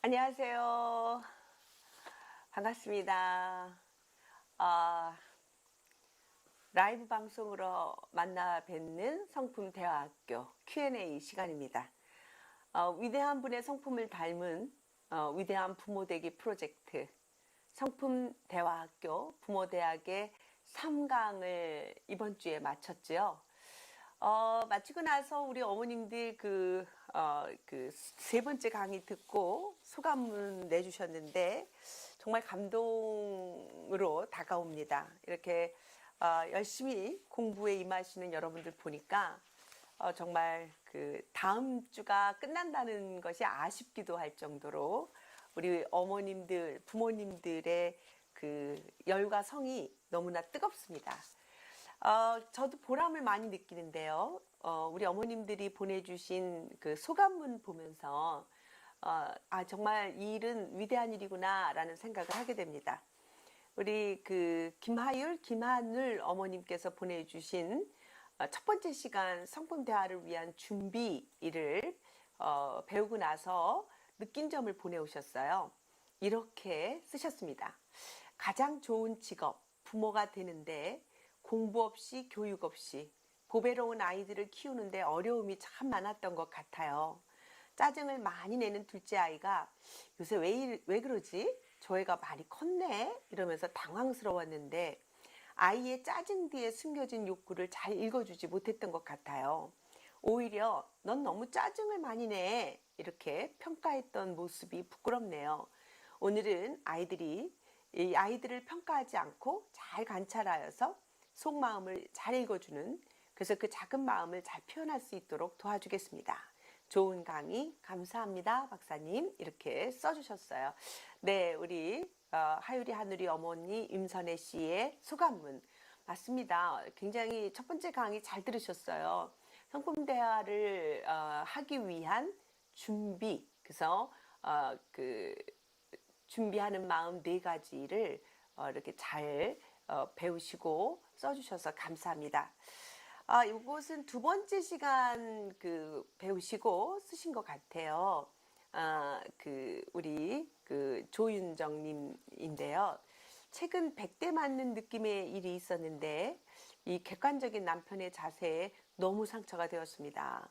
안녕하세요. 반갑습니다. 아, 라이브 방송으로 만나 뵙는 성품 대화학교 Q&A 시간입니다. 위대한 분의 성품을 닮은 위대한 부모되기 프로젝트 성품 대화학교 부모대학의 3강을 이번 주에 마쳤죠. 마치고 나서 우리 어머님들 그 세 번째 강의 듣고 소감문 내주셨는데 정말 감동으로 다가옵니다. 이렇게 열심히 공부에 임하시는 여러분들 보니까 정말 그 다음 주가 끝난다는 것이 아쉽기도 할 정도로 우리 어머님들, 부모님들의 그 열과 성이 너무나 뜨겁습니다. 저도 보람을 많이 느끼는데요. 우리 어머님들이 보내주신 그 소감문 보면서, 정말 이 일은 위대한 일이구나, 라는 생각을 하게 됩니다. 우리 그 김하율, 김하늘 어머님께서 보내주신 첫 번째 시간 성품 대화를 위한 준비를 배우고 나서 느낀 점을 보내오셨어요. 이렇게 쓰셨습니다. 가장 좋은 직업, 부모가 되는데 공부 없이 교육 없이 보배로운 아이들을 키우는데 어려움이 참 많았던 것 같아요. 짜증을 많이 내는 둘째 아이가 요새 왜 그러지? 저 애가 많이 컸네? 이러면서 당황스러웠는데 아이의 짜증 뒤에 숨겨진 욕구를 잘 읽어주지 못했던 것 같아요. 오히려 넌 너무 짜증을 많이 내 이렇게 평가했던 모습이 부끄럽네요. 오늘은 이 아이들을 평가하지 않고 잘 관찰하여서 속마음을 잘 읽어주는, 그래서 그 작은 마음을 잘 표현할 수 있도록 도와주겠습니다. 좋은 강의 감사합니다 박사님, 이렇게 써주셨어요. 네, 우리 하유리 하누리 어머니 임선혜 씨의 소감문 맞습니다. 굉장히 첫 번째 강의 잘 들으셨어요. 성품 대화를 하기 위한 준비, 그래서 그 준비하는 마음 네 가지를 이렇게 잘 배우시고 써주셔서 감사합니다. 이것은 두 번째 시간 그 배우시고 쓰신 것 같아요. 우리 그 조윤정님인데요. 최근 100대 맞는 느낌의 일이 있었는데 이 객관적인 남편의 자세에 너무 상처가 되었습니다.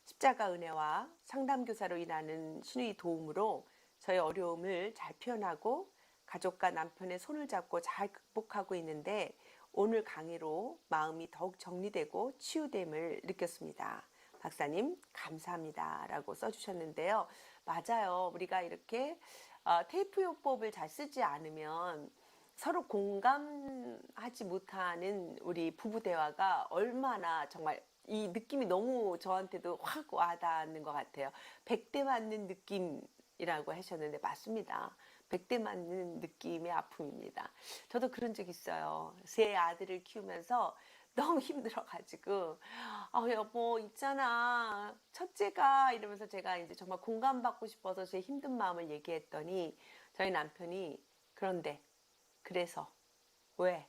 십자가 은혜와 상담교사로 일하는 신우의 도움으로 저의 어려움을 잘 표현하고 가족과 남편의 손을 잡고 잘 극복하고 있는데 오늘 강의로 마음이 더욱 정리되고 치유됨을 느꼈습니다. 박사님 감사합니다 라고 써주셨는데요. 맞아요. 우리가 이렇게 테이프 요법을 잘 쓰지 않으면 서로 공감하지 못하는 우리 부부 대화가 얼마나 정말 이 느낌이 너무 저한테도 확 와닿는 것 같아요. 100대 맞는 느낌이라고 하셨는데 맞습니다. 100대 맞는 느낌의 아픔입니다. 저도 그런 적 있어요. 세 아들을 키우면서 너무 힘들어가지고 여보 있잖아 첫째가 이러면서 제가 이제 정말 공감받고 싶어서 제 힘든 마음을 얘기했더니 저희 남편이 그런데 그래서 왜?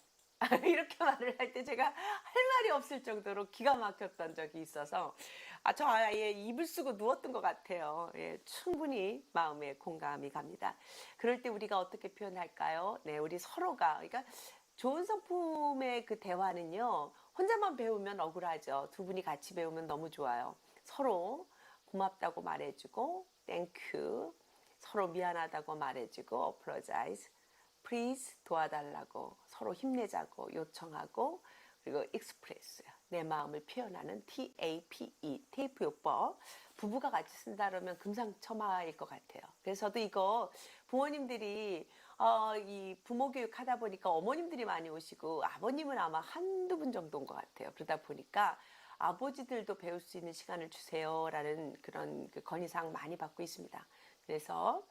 이렇게 말을 할 때 제가 할 말이 없을 정도로 기가 막혔던 적이 있어서 저 아예 입을 쓰고 누웠던 것 같아요. 예, 충분히 마음에 공감이 갑니다. 그럴 때 우리가 어떻게 표현할까요? 네, 우리 서로가 그러니까 좋은 성품의 그 대화는요. 혼자만 배우면 억울하죠. 두 분이 같이 배우면 너무 좋아요. 서로 고맙다고 말해주고 땡큐, 서로 미안하다고 말해주고 apologize, please 도와달라고 서로 힘내자고 요청하고 그리고 express 내 마음을 표현하는 TAPE 테이프 요법 부부가 같이 쓴다 그러면 금상첨화일 것 같아요. 그래서 저도 이거 부모님들이 이 부모 교육 하다 보니까 어머님들이 많이 오시고 아버님은 아마 한두 분 정도인 것 같아요. 그러다 보니까 아버지들도 배울 수 있는 시간을 주세요 라는 그런 그 건의사항 많이 받고 있습니다. 그래서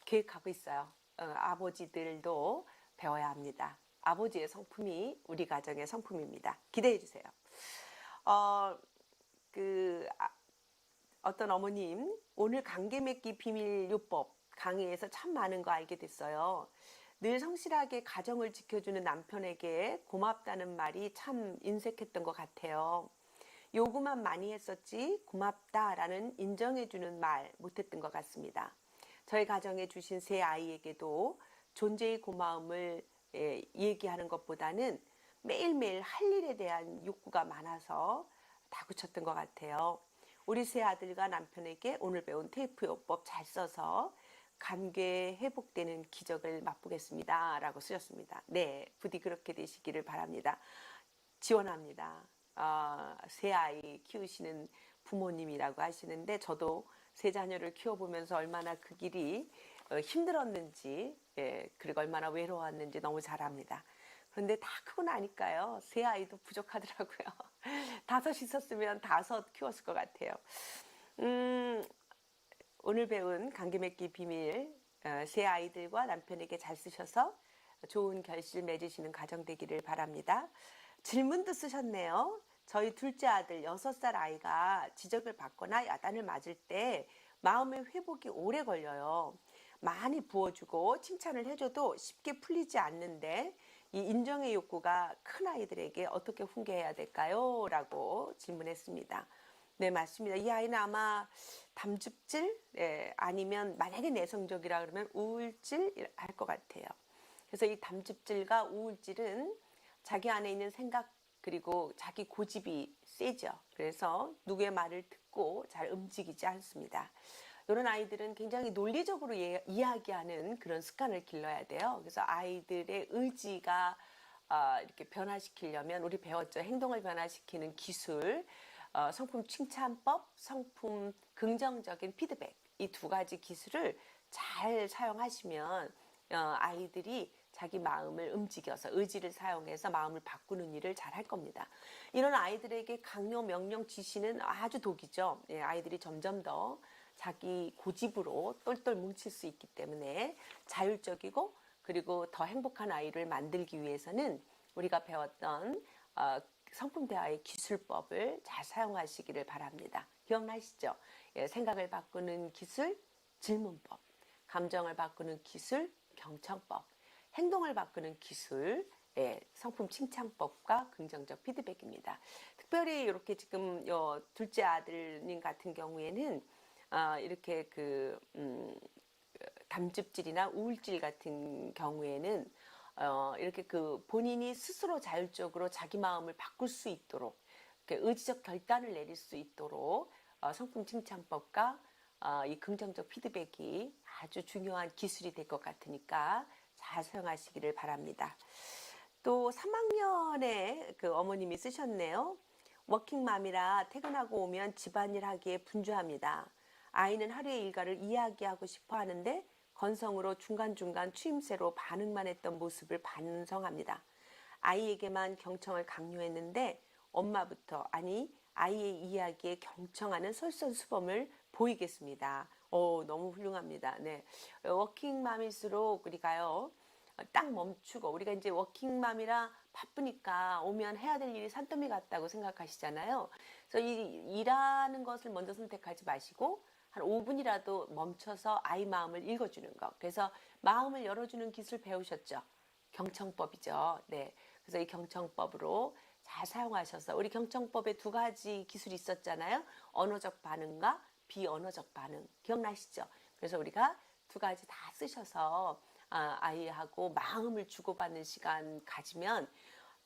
계획하고 있어요. 아버지들도 배워야 합니다. 아버지의 성품이 우리 가정의 성품입니다. 기대해 주세요. 어떤 어머님 오늘 관계 맺기 비밀 요법 강의에서 참 많은 거 알게 됐어요. 늘 성실하게 가정을 지켜주는 남편에게 고맙다는 말이 참 인색했던 것 같아요. 요구만 많이 했었지 고맙다라는 인정해주는 말 못했던 것 같습니다. 저희 가정에 주신 세 아이에게도 존재의 고마움을 얘기하는 것보다는 매일매일 할 일에 대한 욕구가 많아서 다그쳤던 것 같아요. 우리 세 아들과 남편에게 오늘 배운 테이프 요법 잘 써서 관계 회복되는 기적을 맛보겠습니다. 라고 쓰셨습니다. 네, 부디 그렇게 되시기를 바랍니다. 지원합니다. 세 아이 키우시는 부모님이라고 하시는데 저도 세 자녀를 키워보면서 얼마나 그 길이 힘들었는지 그리고 얼마나 외로웠는지 너무 잘 압니다. 그런데 다 크고 나니까요. 세 아이도 부족하더라고요. 다섯 있었으면 다섯 키웠을 것 같아요. 오늘 배운 관계 맺기 비밀 세 아이들과 남편에게 잘 쓰셔서 좋은 결실 맺으시는 가정 되기를 바랍니다. 질문도 쓰셨네요. 저희 둘째 아들 6살 아이가 지적을 받거나 야단을 맞을 때 마음의 회복이 오래 걸려요. 많이 부어주고 칭찬을 해줘도 쉽게 풀리지 않는데 이 인정의 욕구가 큰 아이들에게 어떻게 훈계해야 될까요? 라고 질문했습니다. 네, 맞습니다. 이 아이는 아마 담즙질 아니면 만약에 내성적이라 그러면 우울질 할 것 같아요. 그래서 이 담즙질과 우울질은 자기 안에 있는 생각 그리고 자기 고집이 세죠. 그래서 누구의 말을 듣고 잘 움직이지 않습니다. 이런 아이들은 굉장히 논리적으로 이야기하는 그런 습관을 길러야 돼요. 그래서 아이들의 의지가 이렇게 변화시키려면 우리 배웠죠. 행동을 변화시키는 기술, 성품 칭찬법, 성품 긍정적인 피드백 이 두 가지 기술을 잘 사용하시면 아이들이 자기 마음을 움직여서 의지를 사용해서 마음을 바꾸는 일을 잘 할 겁니다. 이런 아이들에게 강요, 명령, 지시는 아주 독이죠. 아이들이 점점 더 자기 고집으로 똘똘 뭉칠 수 있기 때문에 자율적이고 그리고 더 행복한 아이를 만들기 위해서는 우리가 배웠던 성품 대화의 기술법을 잘 사용하시기를 바랍니다. 기억나시죠? 생각을 바꾸는 기술, 질문법, 감정을 바꾸는 기술, 경청법, 행동을 바꾸는 기술, 성품 칭찬법과 긍정적 피드백입니다. 특별히 이렇게 지금 둘째 아들님 같은 경우에는 이렇게 담즙질이나 우울질 같은 경우에는 이렇게 본인이 스스로 자율적으로 자기 마음을 바꿀 수 있도록 의지적 결단을 내릴 수 있도록 성품 칭찬법과 이 긍정적 피드백이 아주 중요한 기술이 될 것 같으니까 잘 사용하시기를 바랍니다. 또 3학년에 어머님이 쓰셨네요. 워킹맘이라 퇴근하고 오면 집안일 하기에 분주합니다. 아이는 하루의 일과를 이야기하고 싶어 하는데 건성으로 중간중간 추임새로 반응만 했던 모습을 반성합니다. 아이에게만 경청을 강요했는데 엄마부터 아니 아이의 이야기에 경청하는 솔선수범을 보이겠습니다. 너무 훌륭합니다. 네, 워킹맘일수록 우리가요 딱 멈추고 우리가 이제 워킹맘이라 바쁘니까 오면 해야 될 일이 산더미 같다고 생각하시잖아요. 그래서 이 일하는 것을 먼저 선택하지 마시고 한 5분이라도 멈춰서 아이 마음을 읽어주는 것. 그래서 마음을 열어주는 기술 배우셨죠? 경청법이죠. 네. 그래서 이 경청법으로 잘 사용하셔서 우리 경청법에 두 가지 기술이 있었잖아요. 언어적 반응과 비언어적 반응. 기억나시죠? 그래서 우리가 두 가지 다 쓰셔서 아이하고 마음을 주고받는 시간 가지면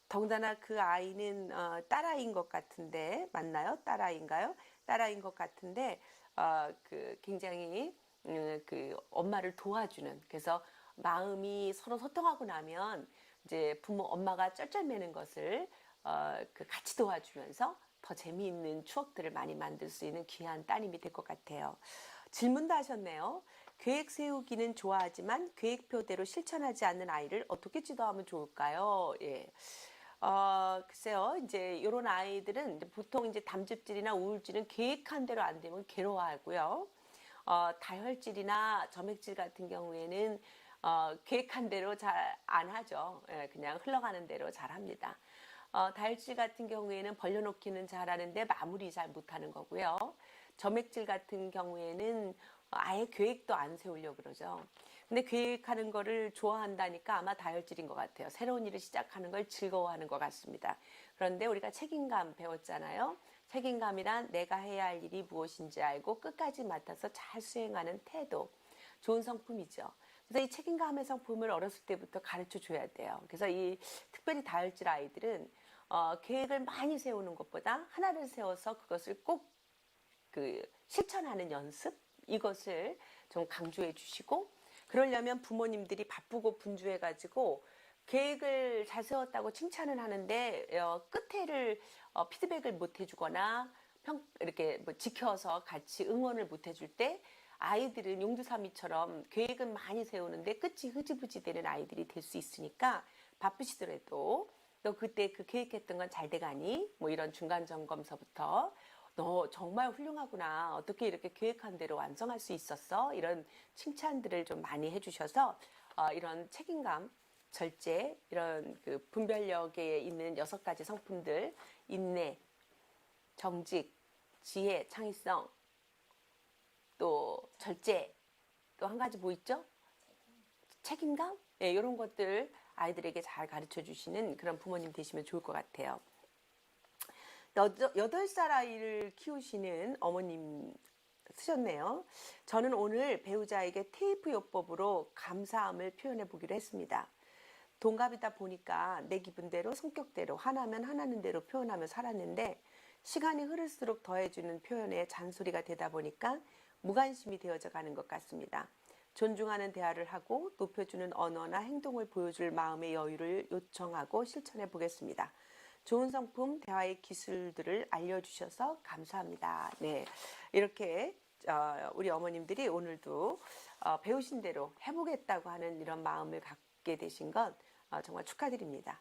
더군다나 그 아이는 딸아이인 것 같은데 맞나요? 딸아이인가요? 딸아이인 것 같은데 굉장히 엄마를 도와주는 그래서 마음이 서로 소통하고 나면 이제 엄마가 쩔쩔매는 것을 같이 도와주면서 더 재미있는 추억들을 많이 만들 수 있는 귀한 따님이 될 것 같아요. 질문도 하셨네요. 계획 세우기는 좋아하지만 계획표대로 실천하지 않는 아이를 어떻게 지도하면 좋을까요? 예. 글쎄요, 이제 이런 아이들은 보통 이제 담즙질이나 우울질은 계획한 대로 안 되면 괴로워하고요. 다혈질이나 점액질 같은 경우에는 계획한 대로 잘 안 하죠. 그냥 흘러가는 대로 잘 합니다. 다혈질 같은 경우에는 벌려놓기는 잘하는데 마무리 잘 못하는 거고요. 점액질 같은 경우에는 아예 계획도 안 세우려고 그러죠. 근데 계획하는 거를 좋아한다니까 아마 다혈질인 것 같아요. 새로운 일을 시작하는 걸 즐거워하는 것 같습니다. 그런데 우리가 책임감 배웠잖아요. 책임감이란 내가 해야 할 일이 무엇인지 알고 끝까지 맡아서 잘 수행하는 태도. 좋은 성품이죠. 그래서 이 책임감의 성품을 어렸을 때부터 가르쳐 줘야 돼요. 그래서 이 특별히 다혈질 아이들은 계획을 많이 세우는 것보다 하나를 세워서 그것을 꼭 실천하는 연습, 이것을 좀 강조해 주시고, 그러려면 부모님들이 바쁘고 분주해 가지고 계획을 잘 세웠다고 칭찬을 하는데 끝에를 피드백을 못 해주거나 이렇게 뭐 지켜서 같이 응원을 못 해줄 때, 아이들은 용두사미처럼 계획은 많이 세우는데 끝이 흐지부지 되는 아이들이 될 수 있으니까, 바쁘시더라도 너 그때 그 계획했던 건 잘 돼가니? 뭐 이런 중간 점검서부터 너 정말 훌륭하구나. 어떻게 이렇게 계획한 대로 완성할 수 있었어? 이런 칭찬들을 좀 많이 해주셔서 이런 책임감, 절제, 이런 그 분별력에 있는 6가지 성품들, 인내, 정직, 지혜, 창의성, 또 절제, 또 한 가지 뭐 있죠? 책임감? 네, 이런 것들 아이들에게 잘 가르쳐 주시는 그런 부모님 되시면 좋을 것 같아요. 8살 아이를 키우시는 어머님 쓰셨네요. 저는 오늘 배우자에게 테이프 요법으로 감사함을 표현해 보기로 했습니다. 동갑이다 보니까 내 기분대로 성격대로 하나면 하나는 대로 표현하며 살았는데, 시간이 흐를수록 더해주는 표현에 잔소리가 되다 보니까 무관심이 되어져 가는 것 같습니다. 존중하는 대화를 하고 높여주는 언어나 행동을 보여줄 마음의 여유를 요청하고 실천해 보겠습니다. 좋은 성품, 대화의 기술들을 알려주셔서 감사합니다. 네, 이렇게 우리 어머님들이 오늘도 배우신 대로 해보겠다고 하는 이런 마음을 갖게 되신 것 정말 축하드립니다.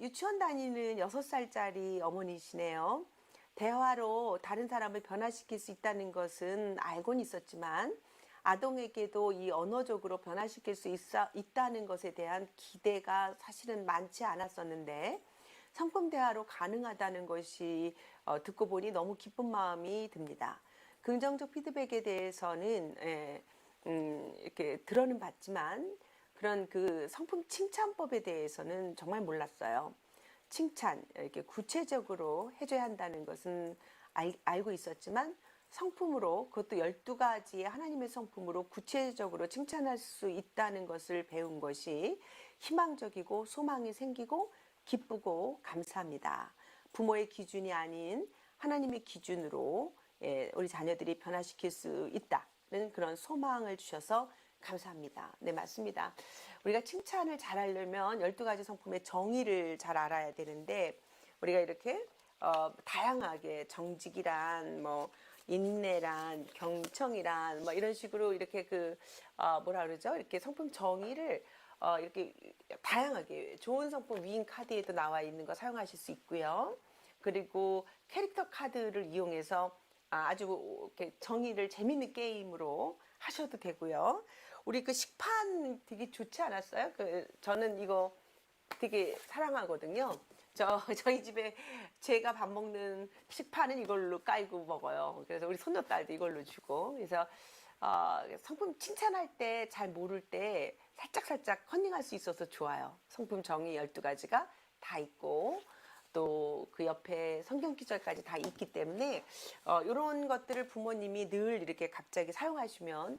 유치원 다니는 6살짜리 어머니시네요. 대화로 다른 사람을 변화시킬 수 있다는 것은 알고는 있었지만, 아동에게도 이 언어적으로 변화시킬 수 있다는 것에 대한 기대가 사실은 많지 않았었는데, 성품 대화로 가능하다는 것이 듣고 보니 너무 기쁜 마음이 듭니다. 긍정적 피드백에 대해서는 이렇게 들어는 봤지만, 그런 그 성품 칭찬법에 대해서는 정말 몰랐어요. 칭찬, 이렇게 구체적으로 해줘야 한다는 것은 알고 있었지만, 성품으로, 그것도 12가지의 하나님의 성품으로 구체적으로 칭찬할 수 있다는 것을 배운 것이 희망적이고 소망이 생기고 기쁘고 감사합니다. 부모의 기준이 아닌 하나님의 기준으로 우리 자녀들이 변화시킬 수 있다는 그런 소망을 주셔서 감사합니다. 네, 맞습니다. 우리가 칭찬을 잘 하려면 12가지 성품의 정의를 잘 알아야 되는데, 우리가 이렇게 다양하게 정직이란 뭐 인내란 경청이란 뭐 이런 식으로 이렇게 뭐라 그러죠? 이렇게 성품 정의를 이렇게 다양하게 좋은 성품 위인 카드에도 나와 있는 거 사용하실 수 있고요. 그리고 캐릭터 카드를 이용해서 아주 이렇게 정의를 재밌는 게임으로 하셔도 되고요. 우리 그 식판 되게 좋지 않았어요? 저는 이거 되게 사랑하거든요. 저희 집에 제가 밥 먹는 식판은 이걸로 깔고 먹어요. 그래서 우리 손녀딸도 이걸로 주고. 그래서 성품 칭찬할 때 잘 모를 때 살짝 컨닝할 수 있어서 좋아요. 성품 정의 12가지가 다 있고, 또 그 옆에 성경 기절까지 다 있기 때문에 이런 것들을 부모님이 늘 이렇게 갑자기 사용하시면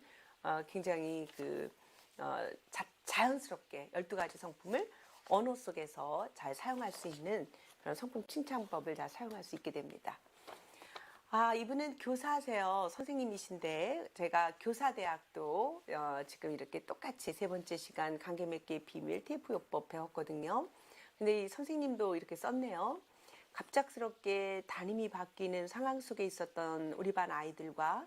굉장히 자연스럽게 12가지 성품을 언어 속에서 잘 사용할 수 있는 그런 성품 칭찬법을 잘 사용할 수 있게 됩니다. 이분은 교사세요. 선생님이신데, 제가 교사대학도 지금 이렇게 똑같이 3번째 시간 관계 맺기의 비밀 테이프요법 배웠거든요. 근데 이 선생님도 이렇게 썼네요. 갑작스럽게 담임이 바뀌는 상황 속에 있었던 우리 반 아이들과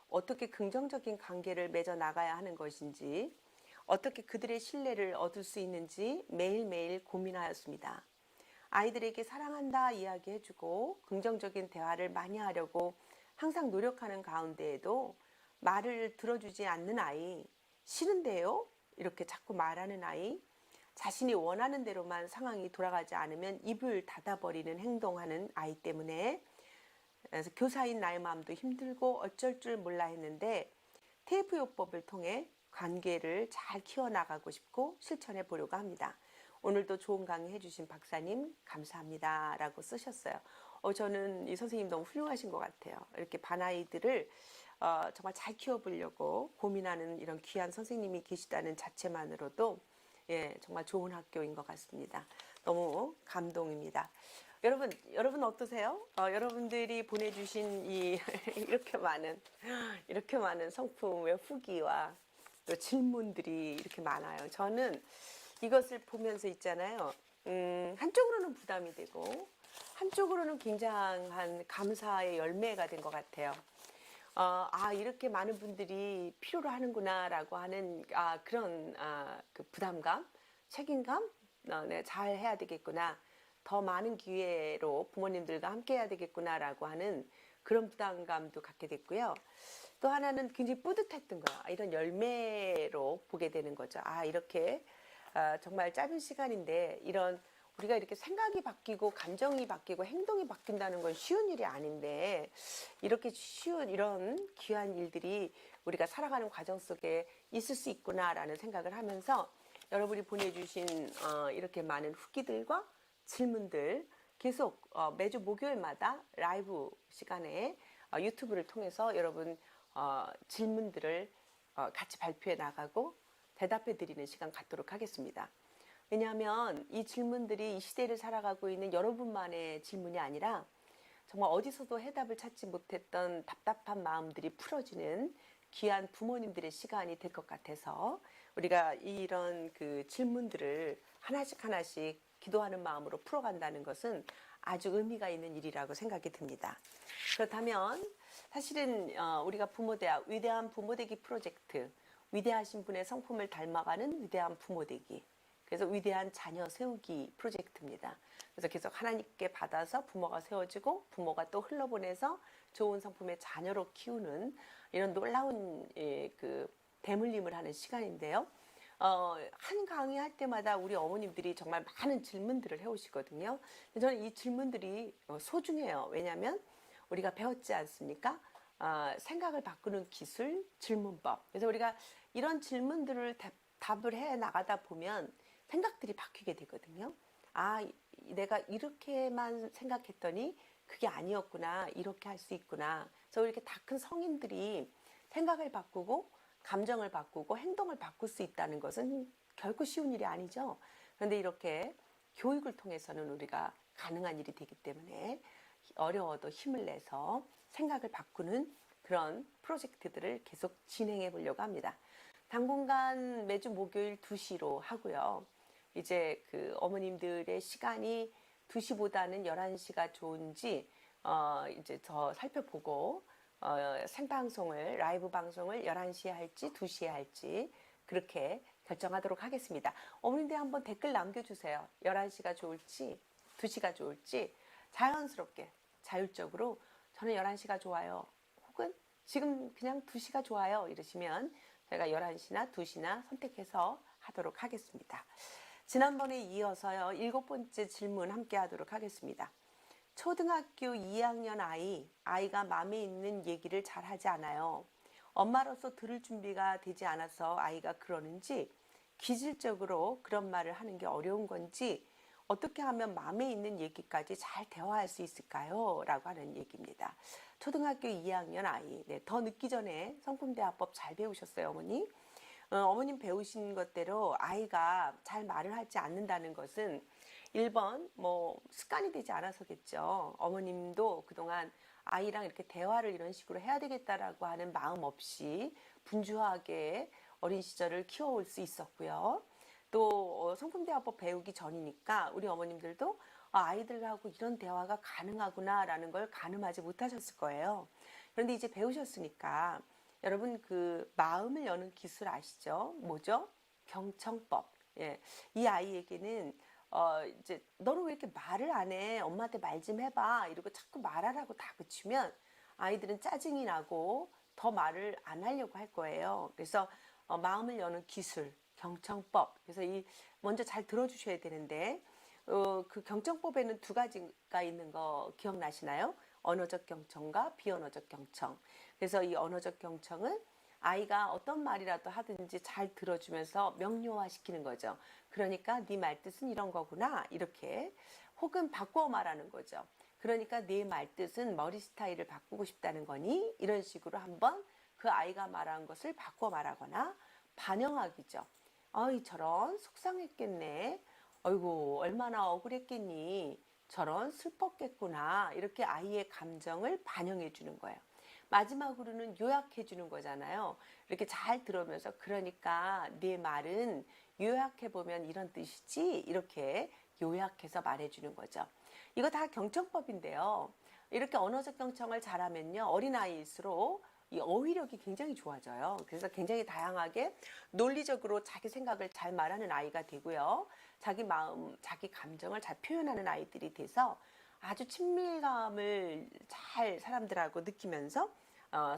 어떻게 긍정적인 관계를 맺어 나가야 하는 것인지, 어떻게 그들의 신뢰를 얻을 수 있는지 매일매일 고민하였습니다. 아이들에게 사랑한다 이야기해주고 긍정적인 대화를 많이 하려고 항상 노력하는 가운데에도 말을 들어주지 않는 아이, 싫은데요? 이렇게 자꾸 말하는 아이, 자신이 원하는 대로만 상황이 돌아가지 않으면 입을 닫아버리는 행동하는 아이 때문에, 그래서 교사인 나의 마음도 힘들고 어쩔 줄 몰라 했는데, 테이프 요법을 통해 관계를 잘 키워나가고 싶고 실천해 보려고 합니다. 오늘도 좋은 강의 해주신 박사님 감사합니다 라고 쓰셨어요. 저는 이 선생님 너무 훌륭하신 것 같아요. 이렇게 반 아이들을 정말 잘 키워보려고 고민하는 이런 귀한 선생님이 계시다는 자체만으로도 예, 정말 좋은 학교인 것 같습니다. 너무 감동입니다. 여러분 어떠세요? 여러분들이 보내주신 이 이렇게 많은 성품의 후기와 또 질문들이 이렇게 많아요. 저는 이것을 보면서 있잖아요. 한쪽으로는 부담이 되고 한쪽으로는 굉장한 감사의 열매가 된 것 같아요. 이렇게 많은 분들이 필요로 하는구나라고 하는 그런 그 부담감, 책임감, 네, 잘 해야 되겠구나. 더 많은 기회로 부모님들과 함께 해야 되겠구나라고 하는 그런 부담감도 갖게 됐고요. 또 하나는 굉장히 뿌듯했던 거예요. 이런 열매로 보게 되는 거죠. 이렇게 정말 짧은 시간인데 이런 우리가 이렇게 생각이 바뀌고 감정이 바뀌고 행동이 바뀐다는 건 쉬운 일이 아닌데 이렇게 쉬운 이런 귀한 일들이 우리가 살아가는 과정 속에 있을 수 있구나라는 생각을 하면서 여러분이 보내주신 이렇게 많은 후기들과 질문들 계속 매주 목요일마다 라이브 시간에 유튜브를 통해서 여러분 질문들을 같이 발표해 나가고 대답해 드리는 시간 갖도록 하겠습니다. 왜냐하면 이 질문들이 이 시대를 살아가고 있는 여러분만의 질문이 아니라 정말 어디서도 해답을 찾지 못했던 답답한 마음들이 풀어지는 귀한 부모님들의 시간이 될 것 같아서 우리가 이런 그 질문들을 하나씩 기도하는 마음으로 풀어간다는 것은 아주 의미가 있는 일이라고 생각이 듭니다. 그렇다면 사실은 우리가 부모대학 위대한 부모되기 프로젝트, 위대하신 분의 성품을 닮아가는 위대한 부모되기, 그래서 위대한 자녀 세우기 프로젝트입니다. 그래서 계속 하나님께 받아서 부모가 세워지고 부모가 또 흘러보내서 좋은 성품의 자녀로 키우는 이런 놀라운 그 대물림을 하는 시간인데요. 한 강의 할 때마다 우리 어머님들이 정말 많은 질문들을 해오시거든요. 저는 이 질문들이 소중해요. 왜냐하면 우리가 배웠지 않습니까? 생각을 바꾸는 기술, 질문법. 그래서 우리가 이런 질문들을 답을 해 나가다 보면 생각들이 바뀌게 되거든요. 내가 이렇게만 생각했더니 그게 아니었구나. 이렇게 할 수 있구나. 그래서 이렇게 다 큰 성인들이 생각을 바꾸고 감정을 바꾸고 행동을 바꿀 수 있다는 것은 결코 쉬운 일이 아니죠. 그런데 이렇게 교육을 통해서는 우리가 가능한 일이 되기 때문에 어려워도 힘을 내서 생각을 바꾸는 그런 프로젝트들을 계속 진행해 보려고 합니다. 당분간 매주 목요일 2시로 하고요. 이제 그 어머님들의 시간이 2시보다는 11시가 좋은지 이제 더 살펴보고 생방송을 라이브 방송을 11시에 할지 2시에 할지 그렇게 결정하도록 하겠습니다. 어머님들 한번 댓글 남겨주세요. 11시가 좋을지 2시가 좋을지 자연스럽게 자율적으로 저는 11시가 좋아요. 혹은 지금 그냥 2시가 좋아요. 이러시면 저희가 11시나 2시나 선택해서 하도록 하겠습니다. 지난번에 이어서요. 7번째 질문 함께 하도록 하겠습니다. 초등학교 2학년 아이가 마음에 있는 얘기를 잘 하지 않아요. 엄마로서 들을 준비가 되지 않아서 아이가 그러는지 기질적으로 그런 말을 하는 게 어려운 건지 어떻게 하면 마음에 있는 얘기까지 잘 대화할 수 있을까요? 라고 하는 얘기입니다. 초등학교 2학년 아이. 네, 더 늦기 전에 성품대화법 잘 배우셨어요, 어머니? 어머님 배우신 것대로 아이가 잘 말을 하지 않는다는 것은 1번 습관이 되지 않아서겠죠. 어머님도 그동안 아이랑 이렇게 대화를 이런 식으로 해야 되겠다라고 하는 마음 없이 분주하게 어린 시절을 키워올 수 있었고요. 또 성품대화법 배우기 전이니까 우리 어머님들도 아이들하고 이런 대화가 가능하구나라는 걸 가늠하지 못하셨을 거예요. 그런데 이제 배우셨으니까 여러분 그 마음을 여는 기술 아시죠? 뭐죠? 경청법. 예. 이 아이에게는 이제 너는 왜 이렇게 말을 안 해? 엄마한테 말 좀 해봐. 이러고 자꾸 말하라고 다그치면 아이들은 짜증이 나고 더 말을 안 하려고 할 거예요. 그래서 마음을 여는 기술, 경청법. 그래서 먼저 잘 들어주셔야 되는데 그 경청법에는 2가지가 있는 거 기억나시나요? 언어적 경청과 비언어적 경청. 그래서 이 언어적 경청은 아이가 어떤 말이라도 하든지 잘 들어주면서 명료화시키는 거죠. 그러니까 네 말 뜻은 이런 거구나 이렇게 혹은 바꿔 말하는 거죠. 그러니까 내 말뜻은 머리 스타일을 바꾸고 싶다는 거니? 이런 식으로 한번 그 아이가 말한 것을 바꿔 말하거나 반영하기죠. 어이, 저런 속상했겠네. 어이구, 얼마나 억울했겠니. 저런 슬펐겠구나. 이렇게 아이의 감정을 반영해 주는 거예요. 마지막으로는 요약해 주는 거잖아요. 이렇게 잘 들으면서 그러니까 네 말은 요약해 보면 이런 뜻이지. 이렇게 요약해서 말해 주는 거죠. 이거 다 경청법인데요. 이렇게 언어적 경청을 잘하면요. 어린아이일수록 이 어휘력이 굉장히 좋아져요. 그래서 굉장히 다양하게 논리적으로 자기 생각을 잘 말하는 아이가 되고요. 자기 마음, 자기 감정을 잘 표현하는 아이들이 돼서 아주 친밀감을 잘 사람들하고 느끼면서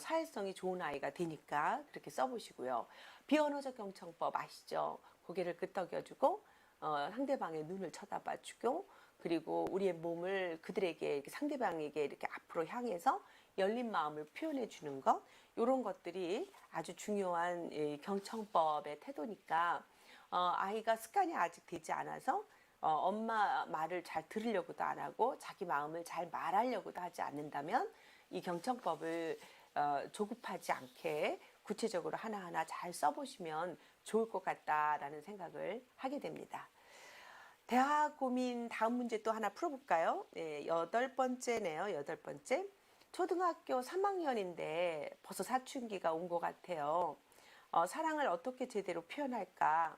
사회성이 좋은 아이가 되니까 그렇게 써보시고요. 비언어적 경청법 아시죠? 고개를 끄덕여주고 상대방의 눈을 쳐다봐주고 그리고 우리의 몸을 그들에게 상대방에게 이렇게 앞으로 향해서 열린 마음을 표현해 주는 것 이런 것들이 아주 중요한 경청법의 태도니까 아이가 습관이 아직 되지 않아서 엄마 말을 잘 들으려고도 안 하고 자기 마음을 잘 말하려고도 하지 않는다면 이 경청법을 조급하지 않게 구체적으로 하나하나 잘 써보시면 좋을 것 같다라는 생각을 하게 됩니다. 대화 고민 다음 문제 또 하나 풀어볼까요? 네, 8번째네요. 8번째. 초등학교 3학년인데 벌써 사춘기가 온 것 같아요. 사랑을 어떻게 제대로 표현할까?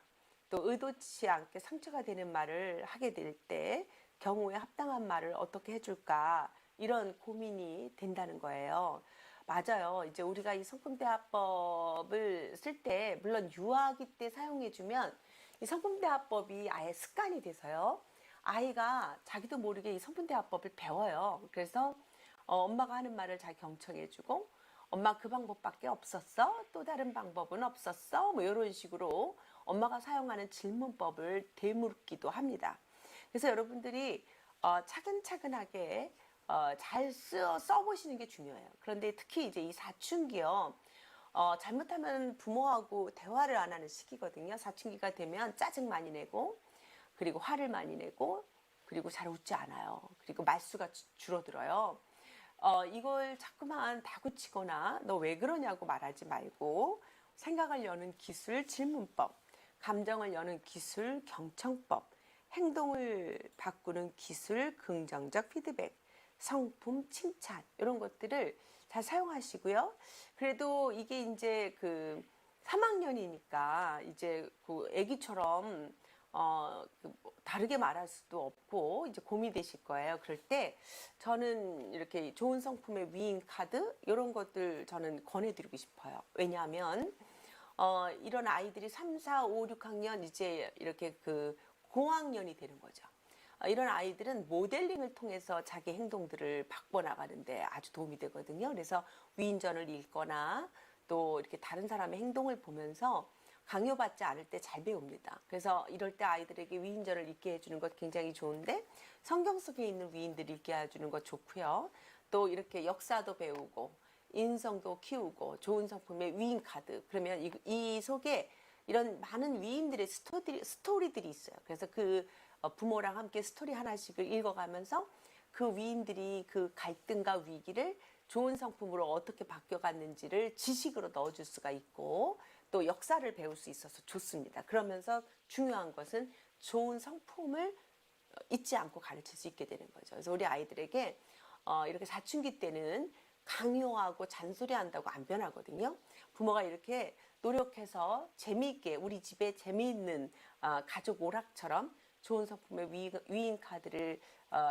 또 의도치 않게 상처가 되는 말을 하게 될 때 경우에 합당한 말을 어떻게 해줄까? 이런 고민이 된다는 거예요. 맞아요. 이제 우리가 이 성품대화법을 쓸 때 물론 유아기 때 사용해주면 이 성품대화법이 아예 습관이 돼서요. 아이가 자기도 모르게 이 성품대화법을 배워요. 그래서 엄마가 하는 말을 잘 경청해주고 엄마 그 방법밖에 없었어? 또 다른 방법은 없었어? 뭐 이런 식으로 엄마가 사용하는 질문법을 되물기도 합니다. 그래서 여러분들이 차근차근하게 잘 써보시는 게 중요해요. 그런데 특히 이제 이 사춘기요. 잘못하면 부모하고 대화를 안 하는 시기거든요. 사춘기가 되면 짜증 많이 내고 그리고 화를 많이 내고 그리고 잘 웃지 않아요. 그리고 말수가 줄어들어요. 이걸 자꾸만 다그치거나 너 왜 그러냐고 말하지 말고 생각을 여는 기술 질문법, 감정을 여는 기술 경청법, 행동을 바꾸는 기술 긍정적 피드백, 성품 칭찬 이런 것들을 잘 사용하시고요. 그래도 이게 이제 그 3학년이니까 이제 그 아기처럼 다르게 말할 수도 없고 이제 고민되실 거예요. 그럴 때 저는 이렇게 좋은 성품의 위인 카드 이런 것들 저는 권해드리고 싶어요. 왜냐하면 이런 아이들이 3, 4, 5, 6학년 이제 이렇게 그 고학년이 되는 거죠. 이런 아이들은 모델링을 통해서 자기 행동들을 바꿔나가는데 아주 도움이 되거든요. 그래서 위인전을 읽거나 또 이렇게 다른 사람의 행동을 보면서 강요받지 않을 때 잘 배웁니다. 그래서 이럴 때 아이들에게 위인전을 읽게 해주는 것 굉장히 좋은데 성경 속에 있는 위인들 읽게 해주는 것 좋고요. 또 이렇게 역사도 배우고 인성도 키우고 좋은 성품의 위인 카드 그러면 이 속에 이런 많은 위인들의 스토리들이 있어요. 그래서 그 부모랑 함께 스토리 하나씩을 읽어가면서 그 위인들이 그 갈등과 위기를 좋은 성품으로 어떻게 바뀌어갔는지를 지식으로 넣어줄 수가 있고 또 역사를 배울 수 있어서 좋습니다. 그러면서 중요한 것은 좋은 성품을 잊지 않고 가르칠 수 있게 되는 거죠. 그래서 우리 아이들에게 이렇게 사춘기 때는 강요하고 잔소리한다고 안 변하거든요. 부모가 이렇게 노력해서 재미있게 우리 집에 재미있는 가족 오락처럼 좋은 성품의 위인 카드를